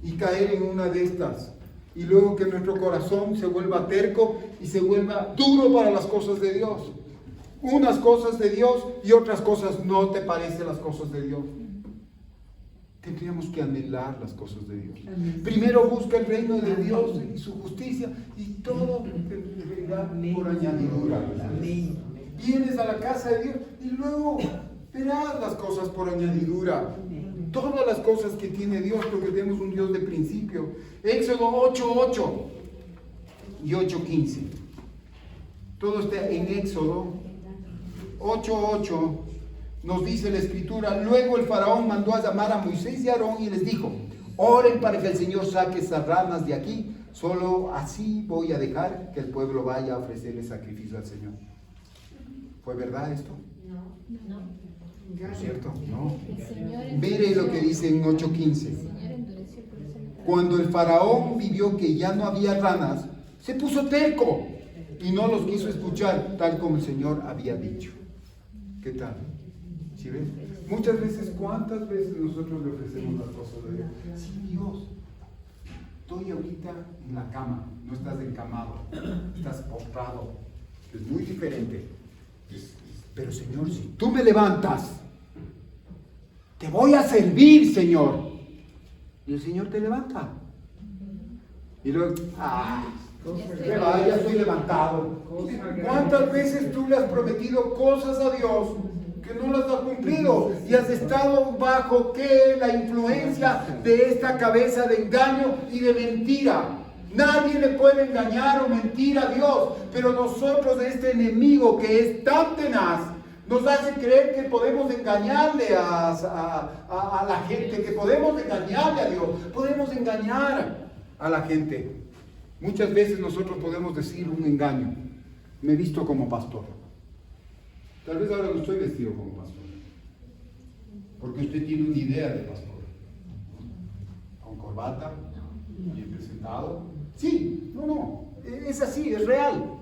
Speaker 1: y caer en una de estas. Y luego que nuestro corazón se vuelva terco y se vuelva duro para las cosas de Dios. Unas cosas de Dios y otras cosas no te parecen las cosas de Dios. Tendríamos que anhelar las cosas de Dios. Primero busca el reino de Dios y su justicia y todo te vendrá por añadidura. Vienes a la casa de Dios y luego verás las cosas por añadidura. Todas las cosas que tiene Dios, porque tenemos un Dios de principio. Éxodo 8:8 y 8:15. Todo está en Éxodo 8:8. Nos dice la escritura: luego el faraón mandó a llamar a Moisés y a Aarón y les dijo: Oren para que el Señor saque esas ranas de aquí. Solo así voy a dejar que el pueblo vaya a ofrecerle sacrificio al Señor. ¿Fue verdad esto?
Speaker 3: No.
Speaker 1: ¿No es cierto? No.
Speaker 3: El Señor
Speaker 1: Mire lo que dice en 8:15.
Speaker 3: El Señor endureció el corazón de cada
Speaker 1: Cuando el faraón vivió que ya no había ranas, se puso terco y no los quiso escuchar, tal como el Señor había dicho. ¿Qué tal? ¿Sí ves? Muchas veces, ¿cuántas veces nosotros le ofrecemos las cosas de Dios? Sí, Dios, estoy ahorita en la cama, no estás encamado, estás postrado. Es muy diferente. Pero Señor, si tú me levantas, te voy a servir, Señor. Y el Señor te levanta. Y luego, que va, ya estoy levantado. ¿Cuántas veces tú le has prometido cosas a Dios que no las has cumplido? Y has estado bajo ¿qué? La influencia de esta cabeza de engaño y de mentira. Nadie le puede engañar o mentir a Dios, pero nosotros, este enemigo que es tan tenaz, nos hace creer que podemos engañarle a la gente, que podemos engañarle a Dios, podemos engañar a la gente. Muchas veces nosotros podemos decir un engaño. Me he visto como pastor. Tal vez ahora no estoy vestido como pastor, porque usted tiene una idea de pastor. Con corbata, bien presentado. Sí, no, es así, es real.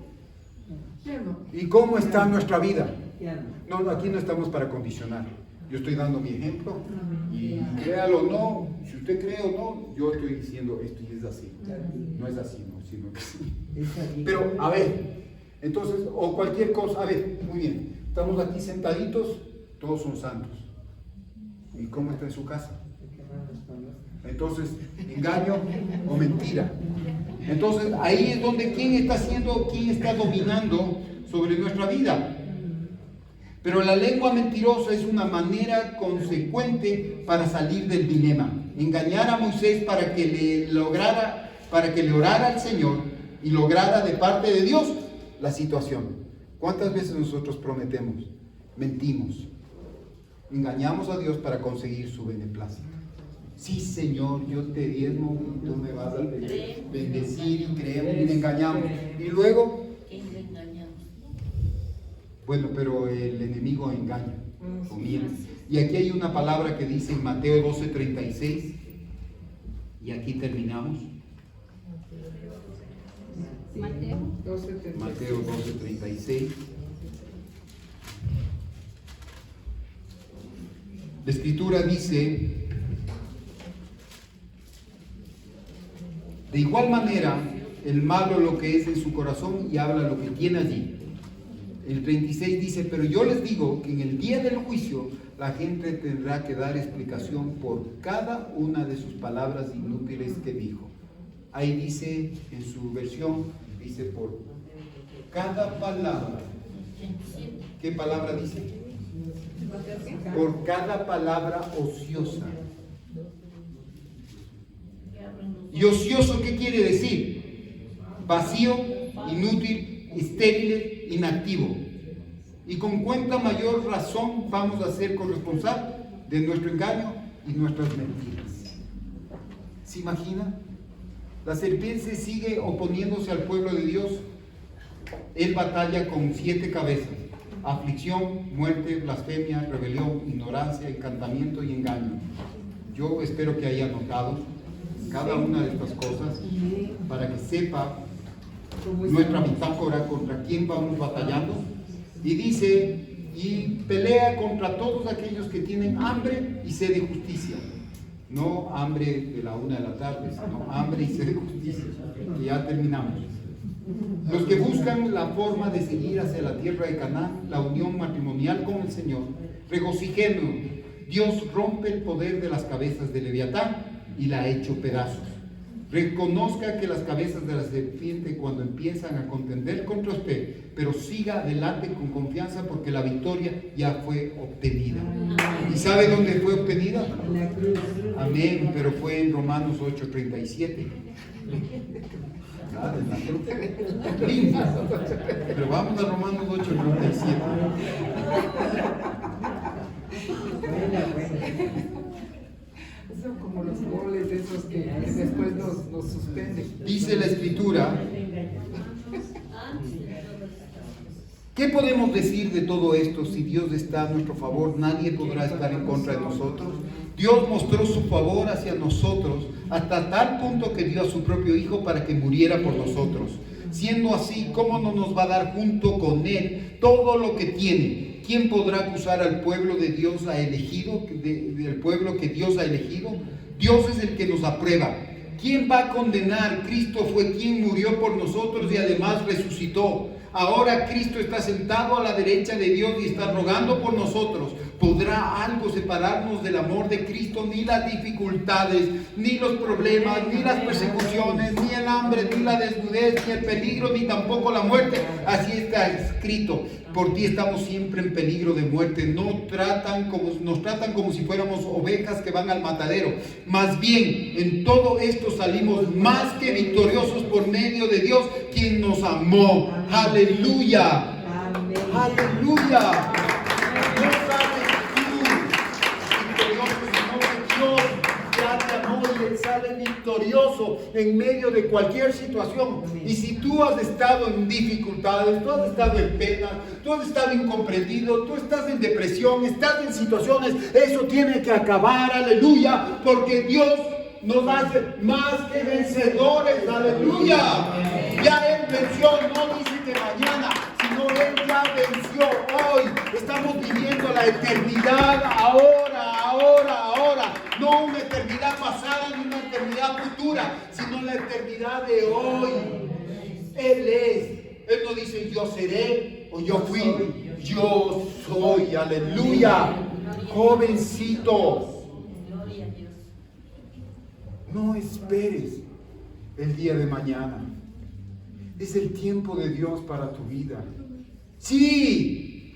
Speaker 1: ¿Y cómo está nuestra vida? No, aquí no estamos para condicionar. Yo estoy dando mi ejemplo y créalo o no, si usted cree o no, yo estoy diciendo esto y es así. No es así, no, sino que sí. Pero, a ver, entonces, o cualquier cosa, a ver, muy bien, estamos aquí sentaditos, todos son santos. ¿Y cómo está en su casa? Entonces, engaño o mentira. Entonces, ahí es donde quién está dominando sobre nuestra vida. Pero la lengua mentirosa es una manera consecuente para salir del dilema. Engañar a Moisés para que le orara al Señor y lograra de parte de Dios la situación. ¿Cuántas veces nosotros prometemos? Mentimos. Engañamos a Dios para conseguir su beneplácito. Sí, Señor, yo te diezmo y tú me vas a bendecir y creemos y le engañamos. Y luego, bueno, pero el enemigo engaña o miente. Y aquí hay una palabra que dice en Mateo 12:36, y aquí terminamos. Mateo 12:36. La Escritura dice: de igual manera, el malo lo que es en su corazón y habla lo que tiene allí. El 36 dice: pero yo les digo que en el día del juicio la gente tendrá que dar explicación por cada una de sus palabras inútiles que dijo. Ahí dice, en su versión, dice por cada palabra. ¿Qué palabra dice? Por cada palabra ociosa. ¿Y ocioso qué quiere decir? Vacío, inútil, estéril, inactivo. Y con cuánta mayor razón vamos a ser corresponsables de nuestro engaño y nuestras mentiras. ¿Se imagina? La serpiente sigue oponiéndose al pueblo de Dios. Él batalla con 7 cabezas: aflicción, muerte, blasfemia, rebelión, ignorancia, encantamiento y engaño. Yo espero que haya notado cada una de estas cosas para que sepa nuestra bitácora contra quién vamos batallando. Y dice, y pelea contra todos aquellos que tienen hambre y sed de justicia. No hambre de la 1 de la tarde, sino hambre y sed de justicia. Y ya terminamos. Los que buscan la forma de seguir hacia la tierra de Canaán, la unión matrimonial con el Señor, regocijémonos. Dios rompe el poder de las cabezas de Leviatán y la ha hecho pedazos. Reconozca que las cabezas de la serpiente cuando empiezan a contender contra usted, pero siga adelante con confianza porque la victoria ya fue obtenida. ¿Y sabe dónde fue obtenida? Amén, pero fue en Romanos 8:37. Pero vamos a Romanos 8:37.
Speaker 2: como los goles esos que después nos suspenden.
Speaker 1: Dice la Escritura. ¿Qué podemos decir de todo esto? Si Dios está a nuestro favor, nadie podrá estar en contra de nosotros. Dios mostró su favor hacia nosotros hasta tal punto que dio a su propio Hijo para que muriera por nosotros. Siendo así, ¿cómo no nos va a dar junto con Él todo lo que tiene? ¿Quién podrá acusar al pueblo de Dios ha elegido, del pueblo que Dios ha elegido? Dios es el que nos aprueba. ¿Quién va a condenar? Cristo fue quien murió por nosotros y además resucitó. Ahora Cristo está sentado a la derecha de Dios y está rogando por nosotros. ¿Podrá algo separarnos del amor de Cristo? Ni las dificultades, ni los problemas, ni las persecuciones, ni el hambre, ni la desnudez, ni el peligro, ni tampoco la muerte. Así está escrito. Por ti estamos siempre en peligro de muerte. Nos tratan como si fuéramos ovejas que van al matadero. Más bien, en todo esto salimos más que victoriosos por medio de Dios, quien nos amó. Aleluya.
Speaker 2: Amén.
Speaker 1: Aleluya. No sales tú victorioso, sino que Dios ya te amó y Él sale victorioso en medio de cualquier situación. Y si tú has estado en dificultades, tú has estado en pena, tú has estado incomprendido, tú estás en depresión, estás en situaciones, eso tiene que acabar, aleluya, porque Dios nos hace más que vencedores, aleluya. Ya Él venció, no dice que mañana, sino Él ya venció hoy. Estamos viviendo la eternidad ahora. No una eternidad pasada ni una eternidad futura, sino la eternidad de hoy. Él es. Él no dice yo seré o yo fui. Yo soy, aleluya. Jovencito. No esperes el día de mañana. Es el tiempo de Dios para tu vida. Sí,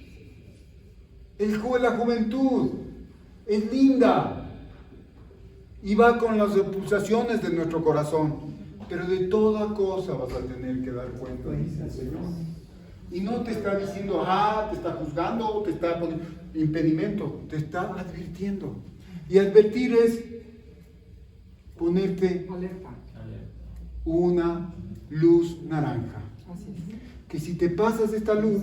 Speaker 1: la juventud es linda y va con las pulsaciones de nuestro corazón, pero de toda cosa vas a tener que dar cuenta, dice el Señor. Y no te está diciendo, te está juzgando, te está poniendo impedimento, te está advirtiendo. Y advertir es ponerte
Speaker 2: Alerta.
Speaker 1: una luz naranja.
Speaker 2: Así es.
Speaker 1: Que si te pasas esta luz,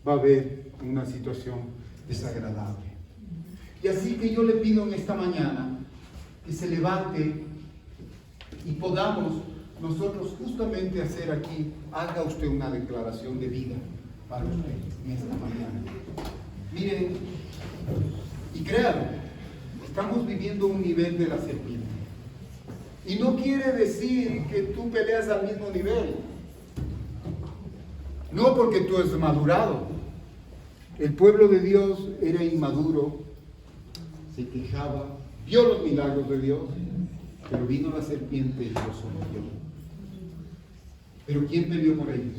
Speaker 1: va a haber una situación desagradable. Y así que yo le pido en esta mañana que se levante y podamos nosotros justamente hacer aquí, haga usted una declaración de vida para usted en esta mañana. Miren, y créanlo, estamos viviendo un nivel de la serpiente. Y no quiere decir que tú peleas al mismo nivel. No porque tú has madurado. El pueblo de Dios era inmaduro, se quejaba, vio los milagros de Dios, pero vino la serpiente y los sometió. Pero ¿quién peleó por ellos?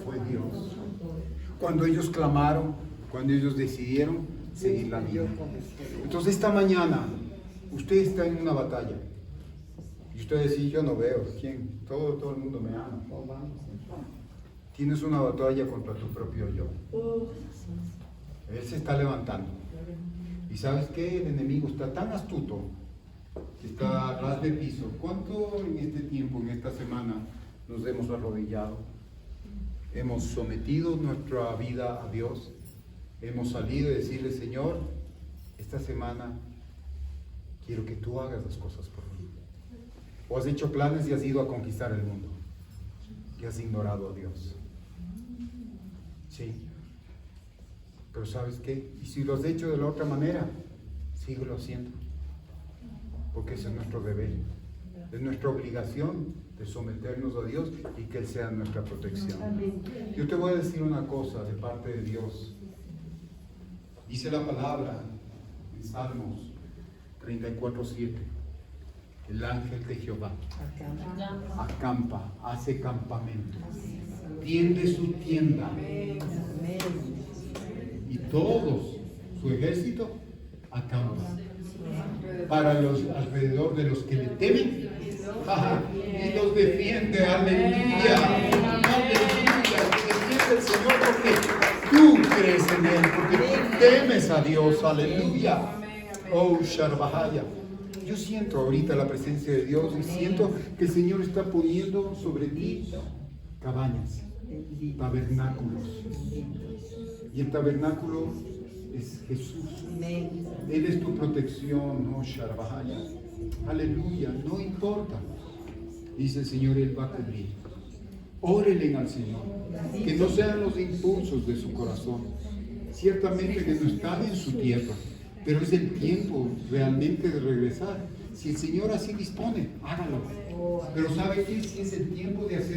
Speaker 1: Fue Dios. Cuando ellos clamaron, cuando ellos decidieron seguir la vida. Entonces esta mañana usted está en una batalla. Y usted dice, yo no veo. ¿Quién? Todo el mundo me ama. Tienes una batalla contra tu propio yo. Él se está levantando. ¿Y sabes qué? El enemigo está tan astuto que está a ras de piso. ¿Cuánto en este tiempo, en esta semana, nos hemos arrodillado? Hemos sometido nuestra vida a Dios. Hemos salido y decirle, Señor, esta semana quiero que tú hagas las cosas por mí. O has hecho planes y has ido a conquistar el mundo y has ignorado a Dios. Sí. Pero ¿sabes qué? Y si lo has hecho de la otra manera, síguelo haciendo. Porque ese es nuestro deber. Es nuestra obligación de someternos a Dios y que Él sea nuestra protección. Yo te voy a decir una cosa de parte de Dios. Dice la palabra en Salmos 34:7. El ángel de Jehová acampa, hace campamento, tiende su tienda y todos su ejército acampa para los alrededor de los que le temen y los defiende. Aleluya, aleluya. Te defiende el Señor porque tú crees en Él, porque tú temes a Dios. Aleluya. Oh, Sharbahaya. Yo siento ahorita la presencia de Dios y siento que el Señor está poniendo sobre ti cabañas, tabernáculos. Y el tabernáculo es Jesús. Él es tu protección, oh Sharbahaya. Aleluya, no importa. Dice el Señor, Él va a cubrir. Órele al Señor. Que no sean los impulsos de su corazón. Ciertamente que no están en su tierra, pero es el tiempo realmente de regresar. Si el Señor así dispone, hágalo. Pero ¿sabe qué? Si es el tiempo de hacer